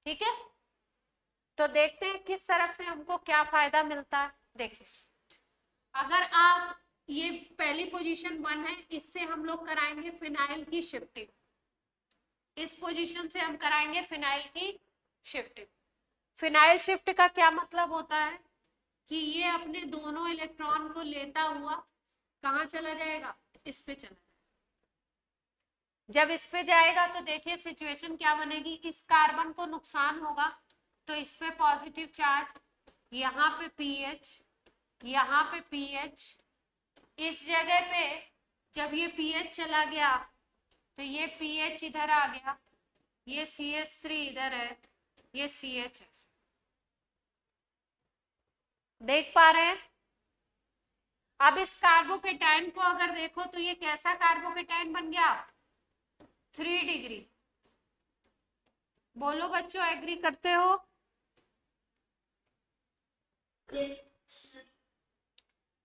ठीक है, तो देखते हैं किस तरफ से हमको क्या फायदा मिलता है। देखिए, अगर आप ये पहली पोजीशन 1 है, इससे हम लोग कराएंगे फिनाइल की शिफ्टिंग, इस पोजीशन से हम कराएंगे फिनाइल की शिफ्टिंग। फिनाइल शिफ्ट का क्या मतलब होता है कि ये अपने दोनों इलेक्ट्रॉन को लेता हुआ कहाँ चला जाएगा, इस पे चला जाएगा। जब इस पे जाएगा तो देखिए सिचुएशन क्या बनेगी, इस कार्बन को नुकसान होगा तो इस पे पॉजिटिव चार्ज, यहाँ पे पीएच, यहाँ पे पीएच, इस जगह पे जब ये पीएच चला गया तो ये पीएच इधर आ गया, ये CH3 इधर है, ये CH है। देख पा रहे हैं? अब इस कार्बोकेटाइन को अगर देखो तो ये कैसा कार्बोकेटाइन बन गया, 3 डिग्री। बोलो बच्चों, एग्री करते हो?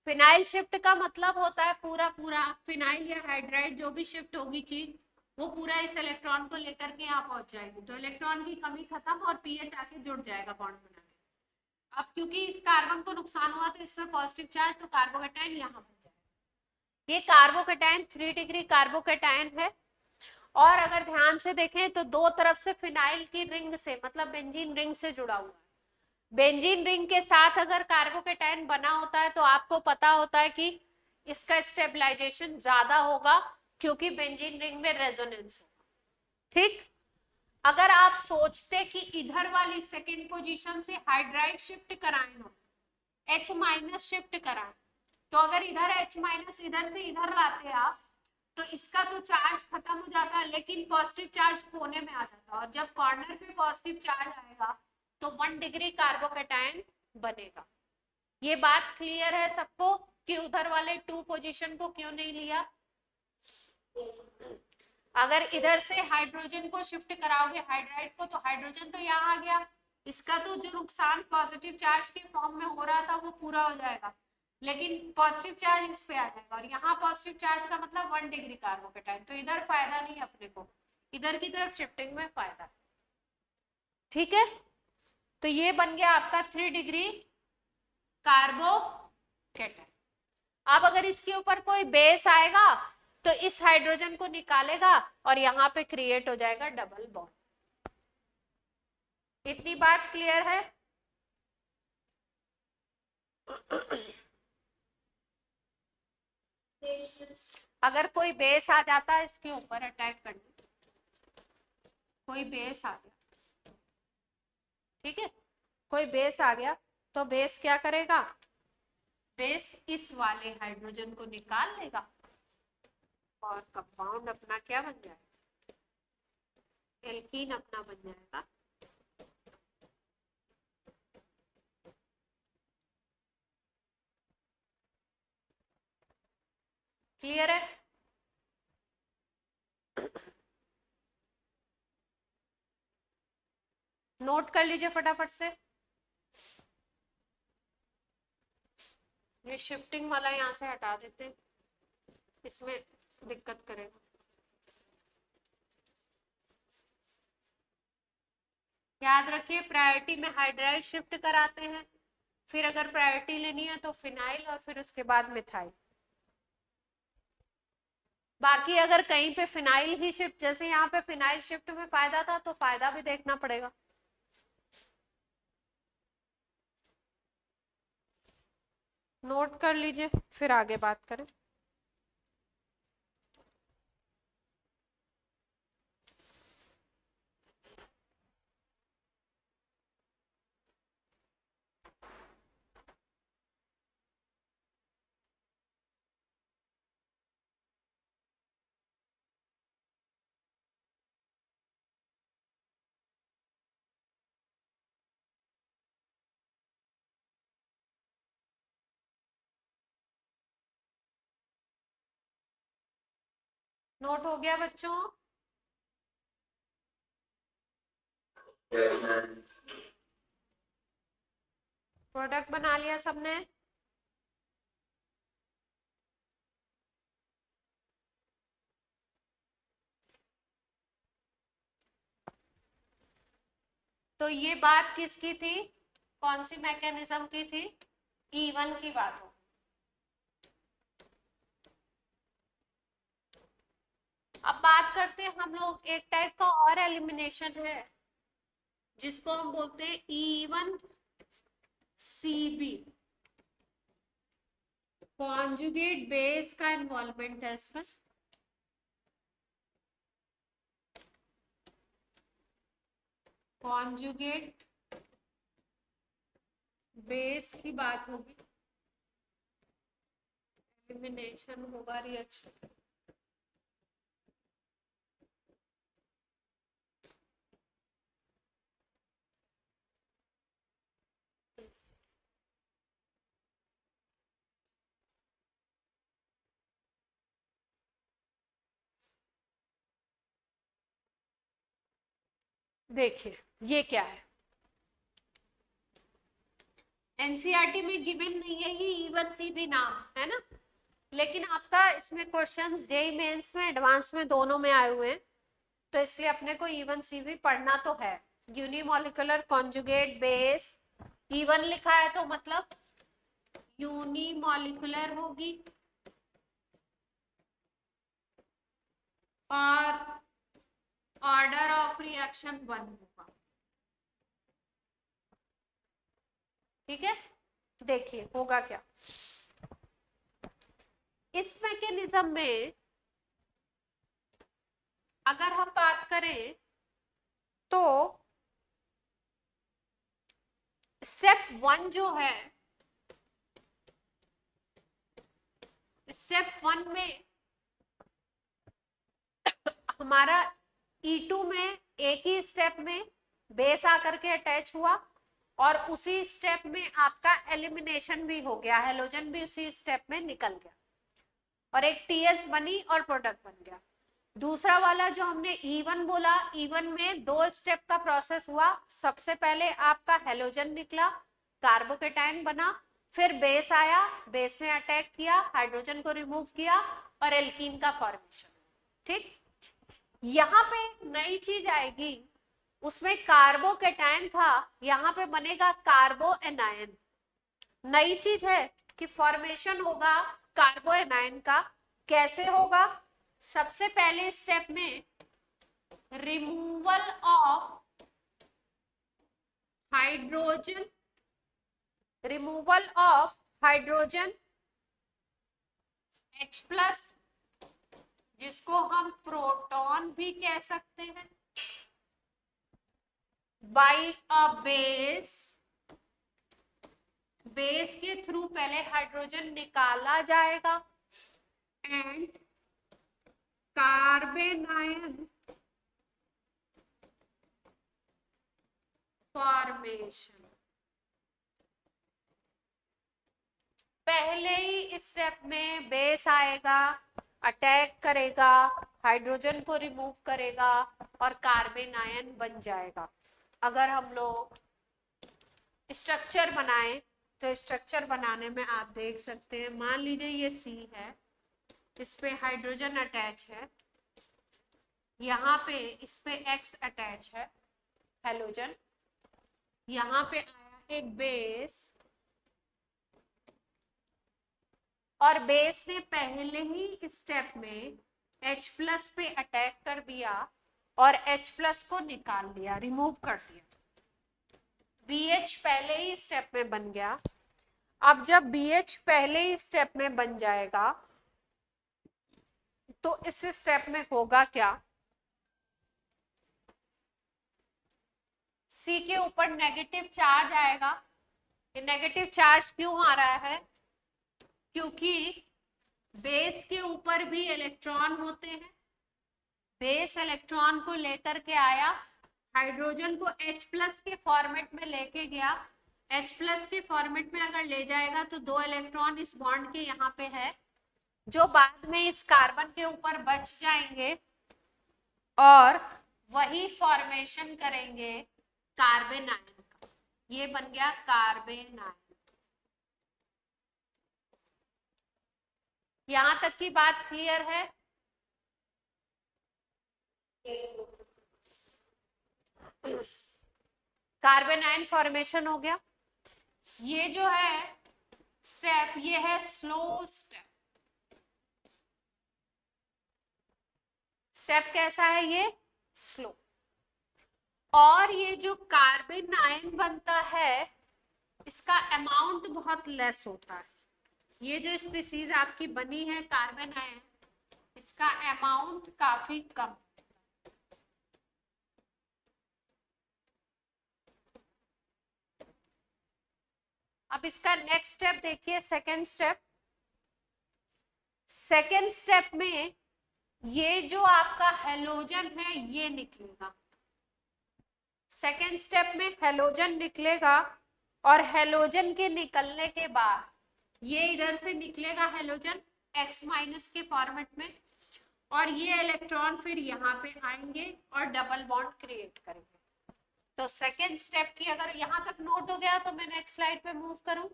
फिनाइल शिफ्ट का मतलब होता है पूरा पूरा फिनाइल या हाइड्राइड जो भी शिफ्ट होगी चीज, वो पूरा इस इलेक्ट्रॉन को लेकर के यहाँ पहुंच जाएगी, तो इलेक्ट्रॉन की कमी खत्म और पीएच आके जुड़ जाएगा बॉन्ड बना के। अब क्योंकि इस कार्बन को नुकसान हुआ तो इसमें पॉजिटिव चार्ज, तो कार्बोकेटाइन यहाँ बन जाएगा। ये कार्बोकेटाइन 3 डिग्री कार्बोकेटाइन है। और अगर ध्यान से देखें तो दो तरफ से फिनाइल की रिंग से, मतलब बेंजीन रिंग से जुड़ा हुआ है। बेंजीन रिंग के साथ अगर कार्बोकेटाइन बना होता है तो आपको पता होता है कि इसका स्टेबलाइजेशन ज्यादा होगा क्योंकि बेंजीन रिंग में रेजोनेंस होगा। ठीक, अगर आप सोचते कि इधर वाली सेकेंड पोजीशन से हाइड्राइड शिफ्ट कराएं, हम H- शिफ्ट कराएं, तो अगर इधर H- इधर से इधर लाते आप तो इसका तो चार्ज खत्म हो जाता है, लेकिन पॉजिटिव चार्ज कोने में आ जाता है, और जब कॉर्नर पे पॉजिटिव चार्ज आएगा तो 1 डिग्री कार्बोकेटाइन बनेगा। ये बात क्लियर है सबको कि उधर वाले 2 पोजीशन को क्यों नहीं लिया? अगर इधर से हाइड्रोजन को शिफ्ट कराओगे हाइड्राइड को, तो हाइड्रोजन तो यहाँ आ गया, इसका तो जो नुकसान पॉजिटिव चार्ज के फॉर्म में हो रहा था वो पूरा हो जाएगा, लेकिन पॉजिटिव चार्ज इस पे आ जाएगा, और यहाँ पॉजिटिव चार्ज का मतलब 1 डिग्री कार्बोकेटाइन, तो इधर फायदा नहीं अपने को, इधर की तरफ शिफ्टिंग में फायदा। ठीक है, तो ये बन गया आपका 3 डिग्री कार्बोकेटाइन। अब अगर इसके ऊपर कोई बेस आएगा तो इस हाइड्रोजन को निकालेगा और यहाँ पे क्रिएट हो जाएगा डबल बॉन्ड। इतनी बात क्लियर है? अगर कोई बेस आ जाता है इसके ऊपर अटैक करने, कोई बेस आ गया, ठीक है, कोई बेस आ गया तो बेस क्या करेगा, बेस इस वाले हाइड्रोजन को निकाल लेगा और कंपाउंड अपना क्या बन जाएगा, एल्कीन अपना बन जाएगा। क्लियर है? नोट कर लीजिए फटाफट से। ये शिफ्टिंग वाला यहाँ से हटा देते, इसमें दिक्कत करेगा। याद रखिए प्रायोरिटी में हाइड्राइड शिफ्ट कराते हैं, फिर अगर प्रायोरिटी लेनी है तो फिनाइल और फिर उसके बाद मिथाइल। बाकी अगर कहीं पे फिनाइल ही शिफ्ट, जैसे यहाँ पे फिनाइल शिफ्ट में फायदा था तो फायदा भी देखना पड़ेगा। नोट कर लीजिए, फिर आगे बात करें। नोट हो गया बच्चों? Yes, ma'am. प्रोडक्ट बना लिया सबने? तो ये बात किसकी थी, कौन सी मैकेनिज्म की थी? E1 की बात हो। अब बात करते हैं हम लोग, एक टाइप का और एलिमिनेशन है जिसको हम बोलते हैं E1 CB, कॉन्जुगेट बेस का इन्वॉल्वमेंट है इसमें। कॉन्जुगेट बेस की बात होगी, एलिमिनेशन होगा, रिएक्शन। देखिए ये क्या है, एनसीईआरटी में गिवन नहीं है ये E1 CB नाम, है ना? लेकिन आपका इसमें क्वेश्चंस जेईई मेंस में, एडवांस में, दोनों में आए हुए हैं, तो इसलिए अपने को E1 CB पढ़ना तो है। यूनिमोलिकुलर कॉन्जुगेट बेस, E1 लिखा है तो मतलब यूनिमोलिकुलर होगी और ऑर्डर ऑफ रिएक्शन 1 होगा। ठीक है, देखिए होगा क्या इस मैकेनिज्म में। अगर हम बात करें तो स्टेप 1 जो है, स्टेप 1 में हमारा E2 में एक ही स्टेप में बेस आकर के अटैच हुआ और उसी स्टेप में आपका एलिमिनेशन भी हो गया, हेलोजन भी उसी स्टेप में निकल गया और एक टीएस बनी और प्रोडक्ट बन गया। दूसरा वाला जो हमने E1 बोला, E1 में 2 स्टेप का प्रोसेस हुआ। सबसे पहले आपका हेलोजन निकला, कार्बोकेटाइन बना, फिर बेस आया, बेस ने अटैक किया, हाइड्रोजन को रिमूव किया और एल्कीन का फॉर्मेशन। ठीक, यहाँ पे एक नई चीज आएगी, उसमें कार्बोकेटाइन था, यहाँ पे बनेगा कार्बो एनायन। नई चीज है कि फॉर्मेशन होगा कार्बो एनायन का। कैसे होगा? सबसे पहले स्टेप में removal of hydrogen, removal of hydrogen H+, जिसको हम प्रोटॉन भी कह सकते हैं, बाई अ बेस। बेस के थ्रू पहले हाइड्रोजन निकाला जाएगा एंड कार्बेनायन फॉर्मेशन। पहले ही स्टेप में बेस आएगा, अटैक करेगा, हाइड्रोजन को रिमूव करेगा और कार्बेनायन बन जाएगा। अगर हम लोग स्ट्रक्चर बनाएं तो स्ट्रक्चर बनाने में आप देख सकते हैं, मान लीजिए ये C है, इस पे हाइड्रोजन अटैच है, यहाँ पे इस पे X अटैच है, हेलोजन, यहाँ पे आया एक बेस और बेस ने पहले ही स्टेप में H प्लस पे अटैक कर दिया और H प्लस को निकाल लिया, रिमूव कर दिया। BH पहले ही स्टेप में बन गया। अब जब BH पहले ही स्टेप में बन जाएगा तो इस स्टेप में होगा क्या, C के ऊपर नेगेटिव चार्ज आएगा। ये नेगेटिव चार्ज क्यों आ रहा है, क्योंकि बेस के ऊपर भी इलेक्ट्रॉन होते हैं। बेस इलेक्ट्रॉन को लेकर के आया, हाइड्रोजन को H प्लस के फॉर्मेट में लेके गया। H प्लस के फॉर्मेट में अगर ले जाएगा तो 2 इलेक्ट्रॉन इस बॉन्ड के यहाँ पे है, जो बाद में इस कार्बन के ऊपर बच जाएंगे और वही फॉर्मेशन करेंगे कार्बन आयन का। ये बन गया कार्बन आयन। यहां तक की बात क्लियर है? कार्बन आयन फॉर्मेशन हो गया। ये जो है स्टेप, ये है स्लो स्टेप। स्टेप कैसा है ये? स्लो। और ये जो कार्बन आयन बनता है इसका अमाउंट बहुत लेस होता है। ये जो स्पीसीज आपकी बनी है कार्बन आयन, इसका अमाउंट काफी कम। अब इसका नेक्स्ट स्टेप देखिए, सेकेंड स्टेप। सेकेंड स्टेप में ये जो आपका हेलोजन है ये निकलेगा। सेकेंड स्टेप में हेलोजन निकलेगा और हेलोजन के निकलने के बाद ये इधर से निकलेगा हेलोजन X माइनस के फॉर्मेट में, और ये इलेक्ट्रॉन फिर यहाँ पे आएंगे और डबल बॉन्ड क्रिएट करेंगे। तो सेकेंड स्टेप की अगर यहां तक नोट हो गया तो मैं नेक्स्ट स्लाइड पे मूव करूं।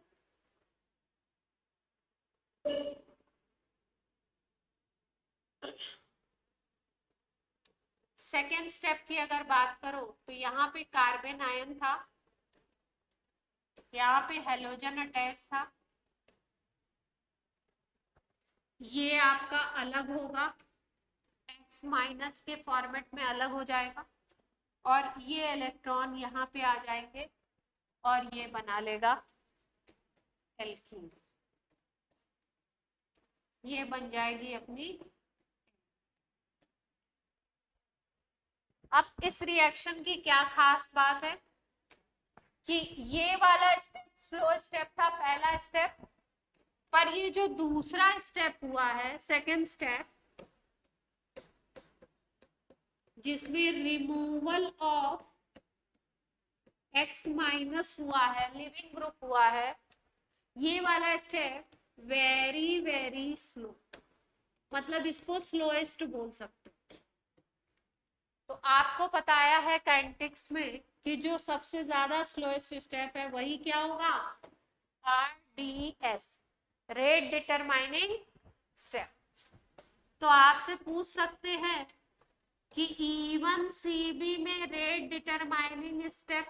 सेकेंड स्टेप की अगर बात करो तो यहाँ पे कार्बन आयन था, यहाँ पे हेलोजन अटैच था, ये आपका अलग होगा, X माइनस के फॉर्मेट में अलग हो जाएगा और ये इलेक्ट्रॉन यहाँ पे आ जाएंगे और ये बना लेगा एल्कीन। ये बन जाएगी अपनी। अब इस रिएक्शन की क्या खास बात है कि ये वाला स्टेप स्लो स्टेप था, पहला स्टेप, पर ये जो दूसरा स्टेप हुआ है सेकेंड स्टेप, जिसमें रिमूवल ऑफ X माइनस हुआ है, लिविंग ग्रुप हुआ है, ये वाला स्टेप वेरी वेरी स्लो, मतलब इसको स्लोएस्ट बोल सकते हो। तो आपको बताया है काइनेटिक्स में कि जो सबसे ज्यादा स्लोएस्ट स्टेप है वही क्या होगा, RDS, रेट डिटरमाइनिंग स्टेप। तो आपसे पूछ सकते हैं कि E1CB में rate determining step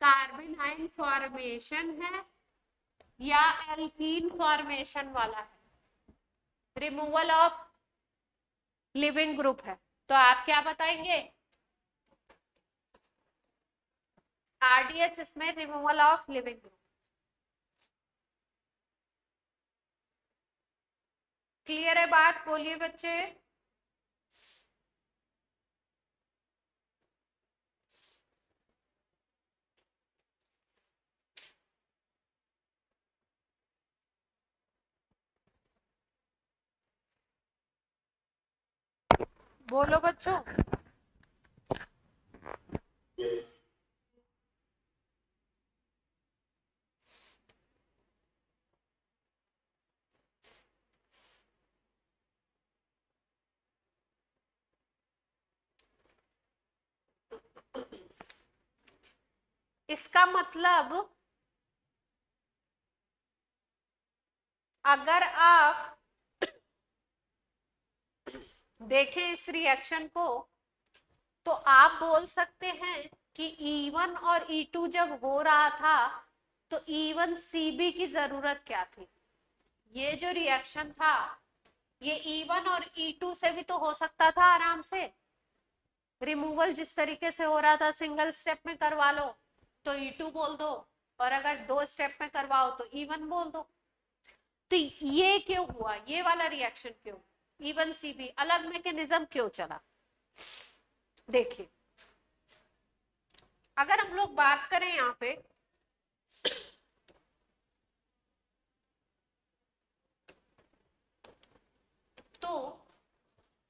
carbon ion formation है या एल्कीन फॉर्मेशन वाला है, रिमूवल ऑफ लिविंग ग्रुप है, तो आप क्या बताएंगे? RDS इसमें removal of leaving group. Clear है बात? बोलिए बच्चे। बोलो बच्चों। Yes. इसका मतलब अगर आप देखें इस रिएक्शन को तो आप बोल सकते हैं कि E1 और E2 जब हो रहा था तो E1CB की जरूरत क्या थी? ये जो रिएक्शन था ये E1 और E2 से भी तो हो सकता था आराम से। रिमूवल जिस तरीके से हो रहा था सिंगल स्टेप में करवा लो तो E2 बोल दो, और अगर 2 स्टेप में करवाओ तो E1 बोल दो। तो ये क्यों हुआ, ये वाला रिएक्शन क्यों, E1 CB अलग मैकेनिज्म क्यों चला? देखिए, अगर हम लोग बात करें यहाँ पे तो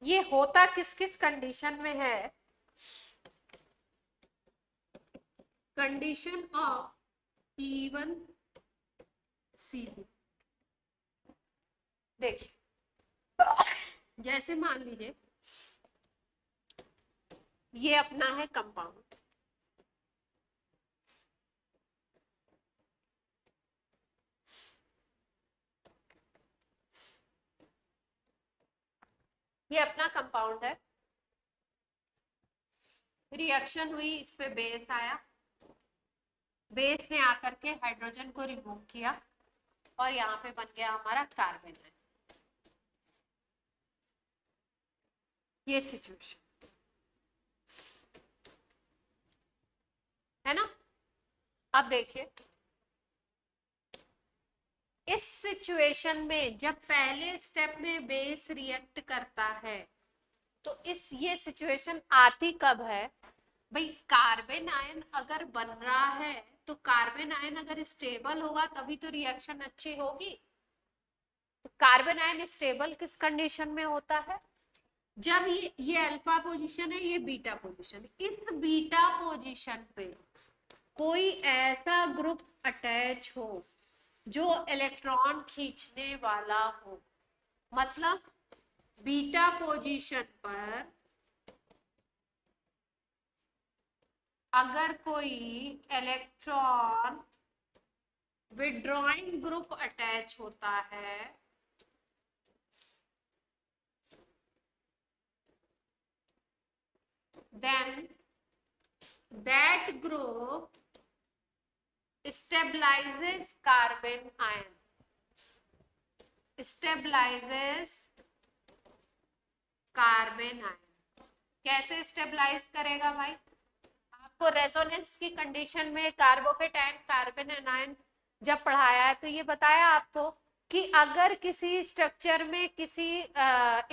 ये होता किस किस कंडीशन में है? Condition of E1 CB। देखिए, जैसे मान लीजिए ये अपना है कंपाउंड, ये अपना कंपाउंड है, रिएक्शन हुई, इस पे बेस आया, बेस ने आकर के हाइड्रोजन को रिमूव किया और यहाँ पे बन गया हमारा कार्बन है। ये सिचुएशन है ना। अब देखिए, इस सिचुएशन में जब पहले स्टेप में बेस रिएक्ट करता है तो ये सिचुएशन आती कब है भाई? कार्बन आयन अगर बन रहा है तो कार्बन आयन अगर स्टेबल होगा तभी तो रिएक्शन अच्छी होगी। तो कार्बन आयन स्टेबल किस कंडीशन में होता है? जब ये अल्फा पोजीशन है, ये बीटा पोजीशन है, इस बीटा पोजीशन पे कोई ऐसा ग्रुप अटैच हो जो इलेक्ट्रॉन खींचने वाला हो, मतलब बीटा पोजीशन पर अगर कोई इलेक्ट्रॉन विड्रॉइंग ग्रुप अटैच होता है then that group stabilizes carbon ion, stabilizes carbon ion. कैसे स्टेबलाइज करेगा भाई? आपको रेजोनेंस की कंडीशन में कार्बोकेटाइन कार्बन आयन जब पढ़ाया है तो ये बताया आपको कि अगर किसी स्ट्रक्चर में किसी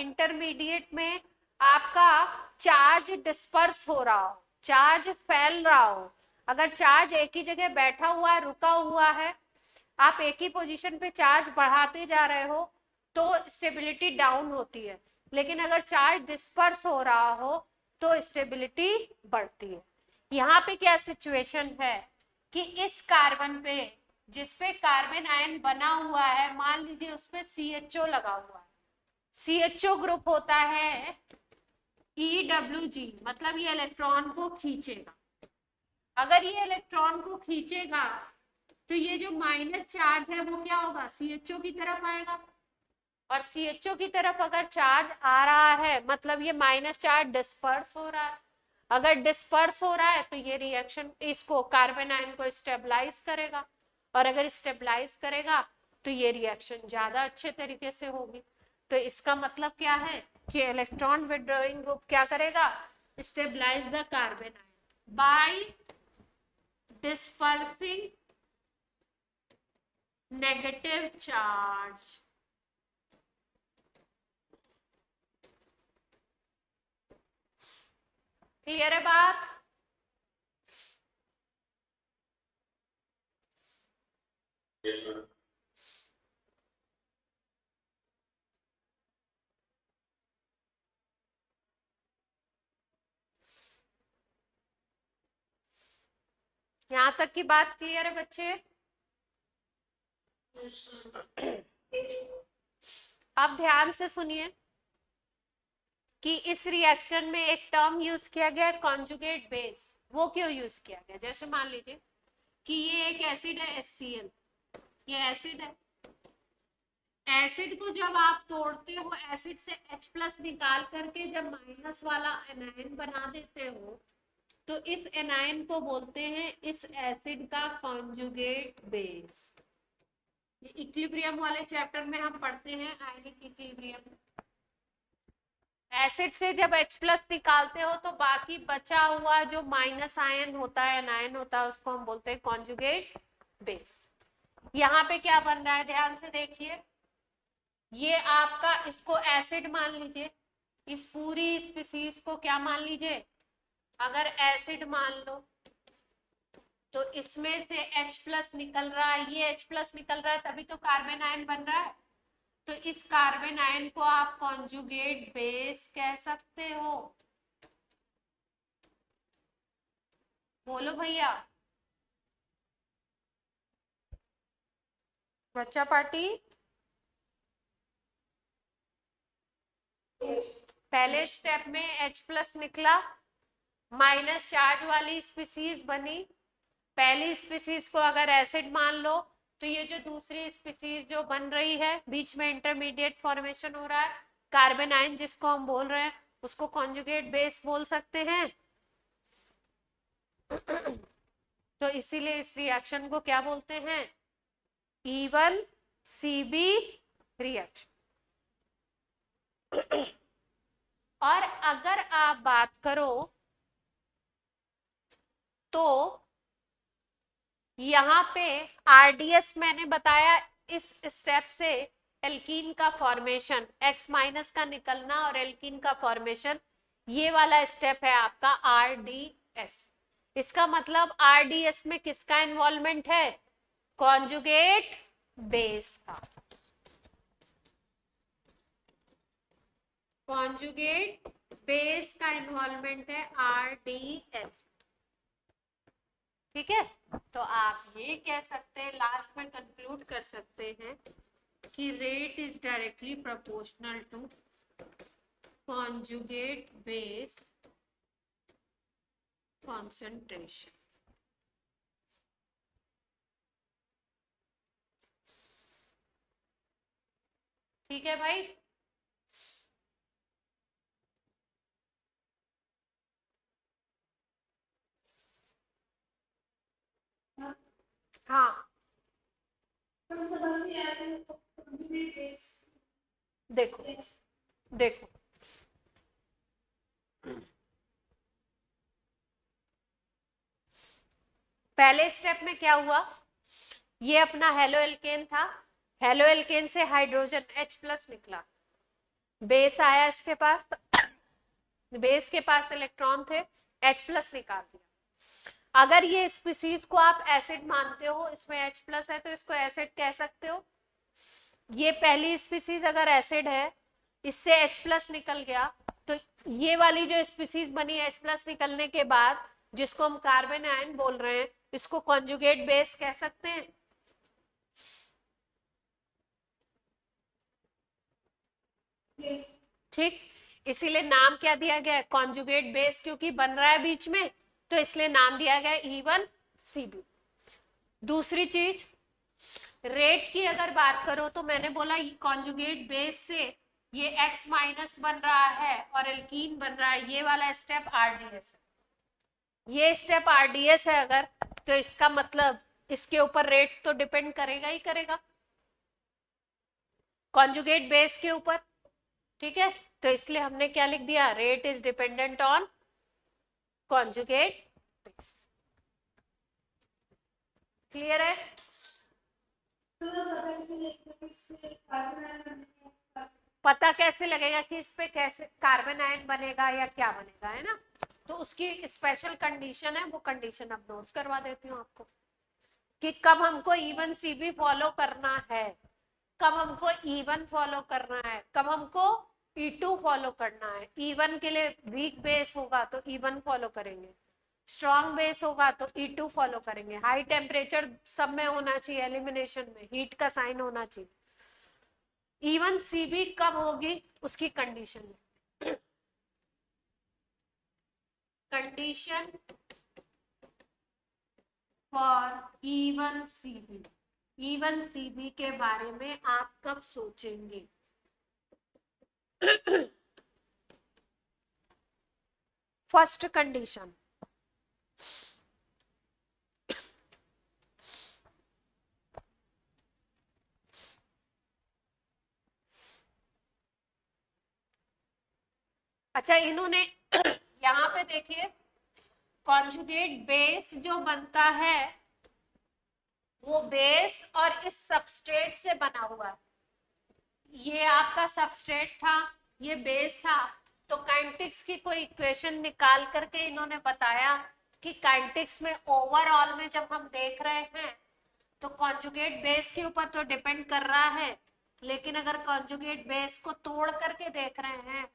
इंटरमीडिएट में आपका चार्ज डिस्पर्स हो रहा हो, चार्ज फैल रहा हो, अगर चार्ज एक ही जगह बैठा हुआ है, रुका हुआ है, आप एक ही पोजीशन पे चार्ज बढ़ाते जा रहे हो तो स्टेबिलिटी डाउन होती है, लेकिन अगर चार्ज डिस्पर्स हो रहा हो तो स्टेबिलिटी बढ़ती है। यहाँ पे क्या सिचुएशन है कि इस कार्बन पे जिस पे कार्बन आयन बना हुआ है, मान लीजिए उस पे CHO लगा हुआ है, CHO ग्रुप होता है EWG, मतलब ये इलेक्ट्रॉन को खींचेगा। अगर ये इलेक्ट्रॉन को खींचेगा तो ये जो माइनस चार्ज है वो क्या होगा? CHO की तरफ आएगा, और CHO की तरफ अगर चार्ज आ रहा है मतलब ये माइनस चार्ज डिस्पर्स हो रहा है। अगर डिस्पर्स हो रहा है तो ये रिएक्शन इसको कार्बन आयन को स्टेबलाइज करेगा, और अगर स्टेबलाइज करेगा तो ये रिएक्शन ज्यादा अच्छे तरीके से होगी। तो इसका मतलब क्या है कि इलेक्ट्रॉन विड्रॉइंग ग्रुप क्या करेगा? Stabilize the carbon ion by dispersing negative charge. Clear है बात? Yes, sir. यहां तक की बात क्लियर है बच्चे? अब ध्यान से सुनिए कि इस रिएक्शन में एक टर्म यूज किया गया है कॉन्जुगेट बेस। वो क्यों यूज किया गया? जैसे मान लीजिए कि ये एक एसिड है HCl, ये एसिड है, एसिड को जब आप तोड़ते हो, एसिड से H+ निकाल करके जब माइनस वाला एनायन बना देते हो तो इस एनायन को बोलते हैं इस एसिड का कॉन्जुगेट बेस। ये इक्विलिब्रियम वाले चैप्टर में हम पढ़ते हैं आयनिक इक्विलिब्रियम। एसिड से जब H प्लस निकालते हो तो बाकी बचा हुआ जो माइनस आयन होता है, एनायन होता है, उसको हम बोलते हैं कॉन्जुगेट बेस। यहाँ पे क्या बन रहा है, ध्यान से देखिए, ये आपका, इसको एसिड मान लीजिए, इस पूरी स्पीसीज को क्या मान लीजिए, अगर एसिड मान लो, तो इसमें से H प्लस निकल रहा है, ये H प्लस निकल रहा है, तभी तो कार्बन आयन बन रहा है। तो इस कार्बन आयन को आप कॉन्जुगेट बेस कह सकते हो। बोलो भैया, बच्चा पार्टी। पहले स्टेप में H प्लस निकला, माइनस चार्ज वाली स्पीसीज बनी। पहली स्पीसीज को अगर एसिड मान लो, तो ये जो दूसरी स्पीसीज जो बन रही है, बीच में इंटरमीडिएट फॉर्मेशन हो रहा है, कार्बन आयन जिसको हम बोल रहे हैं, उसको कॉन्जुगेट बेस बोल सकते हैं। तो इसीलिए इस रिएक्शन को क्या बोलते हैं, E1CB रिएक्शन। और अगर आप बात करो तो यहाँ पे आरडीएस मैंने बताया, इस स्टेप से एल्कीन का फॉर्मेशन, X माइनस का निकलना और एल्कीन का फॉर्मेशन, ये वाला स्टेप है आपका आरडीएस। इसका मतलब आरडीएस में किसका इन्वॉल्वमेंट है, कॉन्जुगेट बेस का। कॉन्जुगेट बेस का इन्वॉल्वमेंट है आरडीएस। ठीक है, तो आप ये कह सकते हैं, लास्ट में कंक्लूड कर सकते हैं कि rate is directly proportional to conjugate base concentration. ठीक है भाई, हाँ हम समझ नहीं आया कि कॉन्जुगेट बेस देखो, देखो पहले स्टेप में क्या हुआ, ये अपना हेलो एल्केन था, हेलो एल्केन से हाइड्रोजन H प्लस निकला, बेस आया इसके पास, बेस के पास इलेक्ट्रॉन थे, H प्लस निकाल दिया। अगर ये स्पीसीज को आप एसिड मानते हो, इसमें H प्लस है तो इसको एसिड कह सकते हो। ये पहली स्पीसीज अगर एसिड है, इससे H प्लस निकल गया, तो ये वाली जो स्पीसीज बनी H प्लस निकलने के बाद, जिसको हम कार्बन आयन बोल रहे हैं, इसको कॉन्जुगेट बेस कह सकते हैं। ठीक, इसीलिए नाम क्या दिया गया है, कॉन्जुगेट बेस, क्योंकि बन रहा है बीच में, तो इसलिए नाम दिया गया E1CB। दूसरी चीज, रेट की अगर बात करो तो मैंने बोला कॉन्जुगेट बेस से ये X माइनस बन रहा है और एल्कीन बन रहा है, ये वाला स्टेप आरडीएस है। ये स्टेप आरडीएस है अगर, तो इसका मतलब इसके ऊपर रेट तो डिपेंड करेगा ही करेगा, कॉन्जुगेट बेस के ऊपर। ठीक है, तो इसलिए हमने क्या लिख दिया, rate is dependent on conjugate base. Clear है, तो पता कैसे लगेगा कि इसमें कार्बन आयन बनेगा? पता कैसे लगेगा कि इस पे कैसे कार्बन आयन बनेगा या क्या बनेगा, है ना। तो उसकी स्पेशल कंडीशन है, वो कंडीशन अब नोट करवा देती हूँ आपको, कि कब हमको E1CB फॉलो करना है, कब हमको E1 फॉलो करना है, कब हमको E2 फॉलो करना है। E1 के लिए वीक बेस होगा तो E1 फॉलो करेंगे, स्ट्रॉन्ग बेस होगा तो E2 फॉलो करेंगे। हाई टेम्परेचर सब में होना चाहिए, एलिमिनेशन में हीट का साइन होना चाहिए। E1CB कब होगी, उसकी condition, condition for E1CB। E1CB के बारे में आप कब सोचेंगे, फर्स्ट कंडीशन, अच्छा, इन्होंने यहाँ पे देखिए कॉन्जुगेट बेस जो बनता है वो बेस और इस सबस्ट्रेट से बना हुआ है। ये आपका सबस्ट्रेट था, ये बेस था, तो काइनेटिक्स की कोई इक्वेशन निकाल करके इन्होंने बताया कि काइनेटिक्स में ओवरऑल में जब हम देख रहे हैं तो कॉन्जुगेट बेस के ऊपर तो डिपेंड कर रहा है, लेकिन अगर कॉन्जुगेट बेस को तोड़ करके देख रहे हैं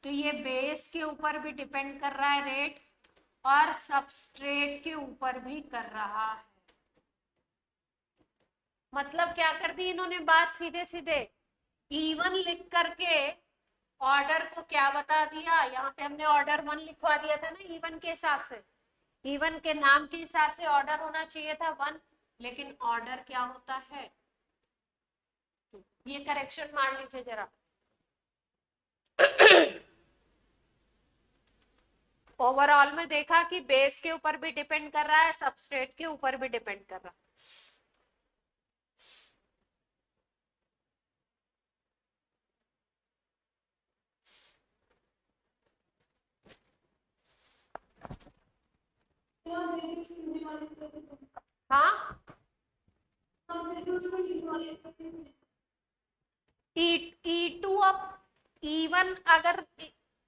तो ये बेस के ऊपर भी डिपेंड कर रहा है रेट, और सबस्ट्रेट के ऊपर भी कर रहा है। मतलब क्या कर दी इन्होंने बात सीधे सीधे, इवन लिख करके ऑर्डर को क्या बता दिया, यहाँ पे हमने ऑर्डर 1 लिखवा दिया था ना इवन के हिसाब से, इवन के नाम के हिसाब से ऑर्डर होना चाहिए था 1, लेकिन ऑर्डर क्या होता है, ये करेक्शन मार लीजिए जरा। ओवरऑल में देखा कि बेस के ऊपर भी डिपेंड कर रहा है, सबस्ट्रेट के ऊपर भी डिपेंड कर रहा है। तो हम वेरिएशन होने वाले थे, हाँ, हम फिर उसको ये वाले थे। E2 अब इवन, अगर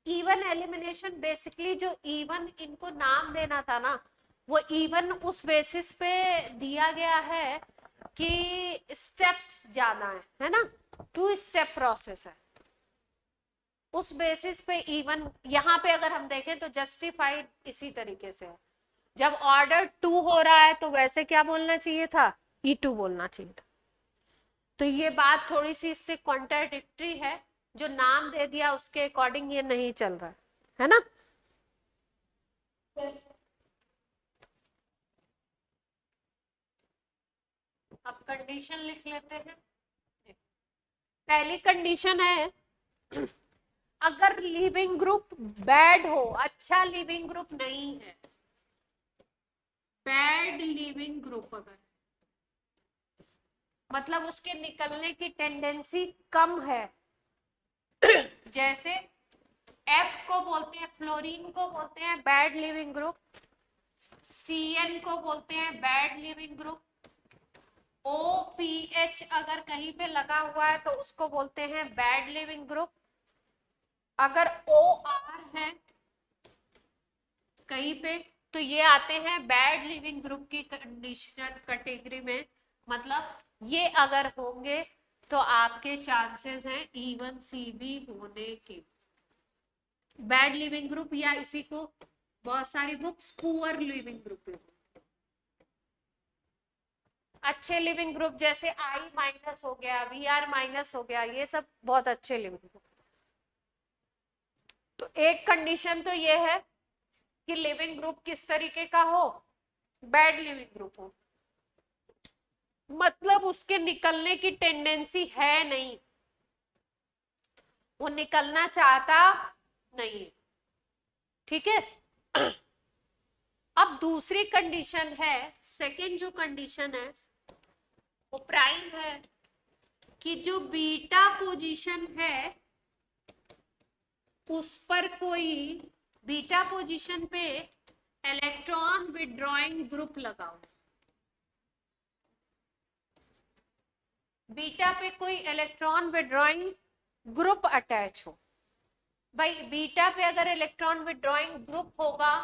इवन एलिमिनेशन बेसिकली जो इवन इनको नाम देना था ना, वो इवन उस बेसिस पे दिया गया है कि स्टेप्स ज्यादा है ना, 2 स्टेप प्रोसेस है, उस बेसिस पे इवन यहाँ पे अगर हम देखें तो जस्टिफाइड इसी तरीके से है। जब ऑर्डर 2 हो रहा है तो वैसे क्या बोलना चाहिए था, E2 बोलना चाहिए था। तो ये बात थोड़ी सी इससे कॉन्ट्राडिक्टरी है, जो नाम दे दिया उसके अकॉर्डिंग ये नहीं चल रहा है ना। अब कंडीशन लिख लेते हैं। पहली कंडीशन है अगर लिविंग ग्रुप बैड हो, अच्छा लिविंग ग्रुप नहीं है, बैड लिविंग ग्रुप अगर, मतलब उसके निकलने की टेंडेंसी कम है, जैसे F को बोलते हैं, फ्लोरीन को बोलते हैं बैड लिविंग ग्रुप, CN को बोलते हैं बैड लिविंग ग्रुप, OPH अगर कहीं पे लगा हुआ है तो उसको बोलते हैं बैड लिविंग ग्रुप, अगर OR है कहीं पे तो ये आते हैं बैड लिविंग ग्रुप की कंडीशन कैटेगरी में। मतलब ये अगर होंगे तो आपके चांसेस हैं E1CB होने के। बैड लिविंग ग्रुप, या इसी को बहुत सारी बुक्स पुअर लिविंग ग्रुप, अच्छे लिविंग ग्रुप जैसे I- हो गया, VR- हो गया, ये सब बहुत अच्छे लिविंग ग्रुप। तो एक कंडीशन तो ये है कि लिविंग ग्रुप किस तरीके का हो, बैड लिविंग ग्रुप हो, मतलब उसके निकलने की टेंडेंसी है नहीं, वो निकलना चाहता नहीं, ठीक है। अब दूसरी कंडीशन है, सेकेंड जो कंडीशन है वो प्राइम है, कि जो बीटा पोजीशन है उस पर कोई बीटा पोजीशन पे इलेक्ट्रॉन विड्रॉइंग ग्रुप लगाओ, बीटा पे कोई इलेक्ट्रॉन विड्रॉइंग ग्रुप अटैच हो। भाई बीटा पे अगर इलेक्ट्रॉन विड्रॉइंग ग्रुप होगा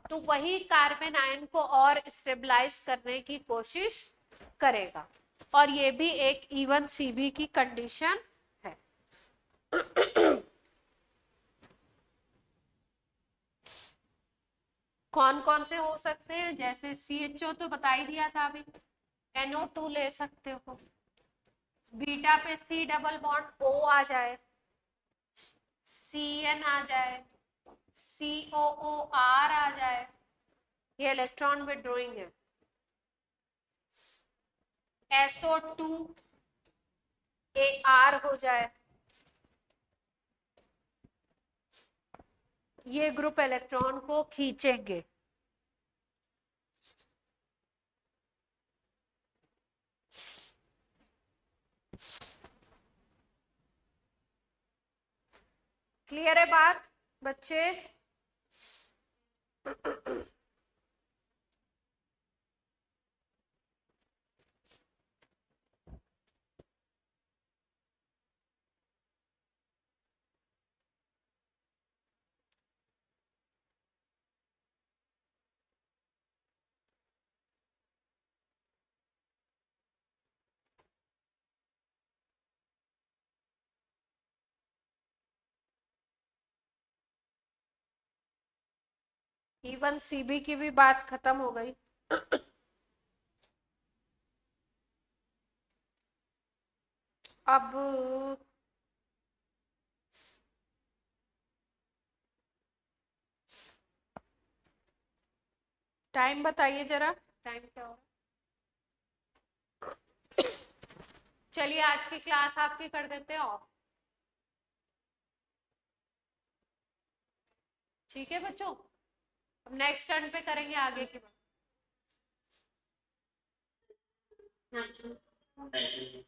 तो वही कार्बन आयन को और स्टेबलाइज करने की कोशिश करेगा, और ये भी एक E1CB की कंडीशन है। कौन कौन से हो सकते हैं, जैसे CHO तो बता ही दिया था अभी, NO2 ले सकते हो, बीटा पे C डबल बॉन्ड O आ जाए, CN आ जाए, COOR आ जाए, ये इलेक्ट्रॉन विड्रॉइंग है। SO2 AR हो जाए, ये ग्रुप इलेक्ट्रॉन को खींचेंगे। क्लियर है बात, बच्चे इवन सीबी की भी बात खत्म हो गई। अब टाइम बताइए जरा, टाइम क्या हो? चलिए आज की क्लास आपकी कर देते हैं ऑफ। ठीक है बच्चों, अब नेक्स्ट टर्न पे करेंगे आगे की बात। Thank you.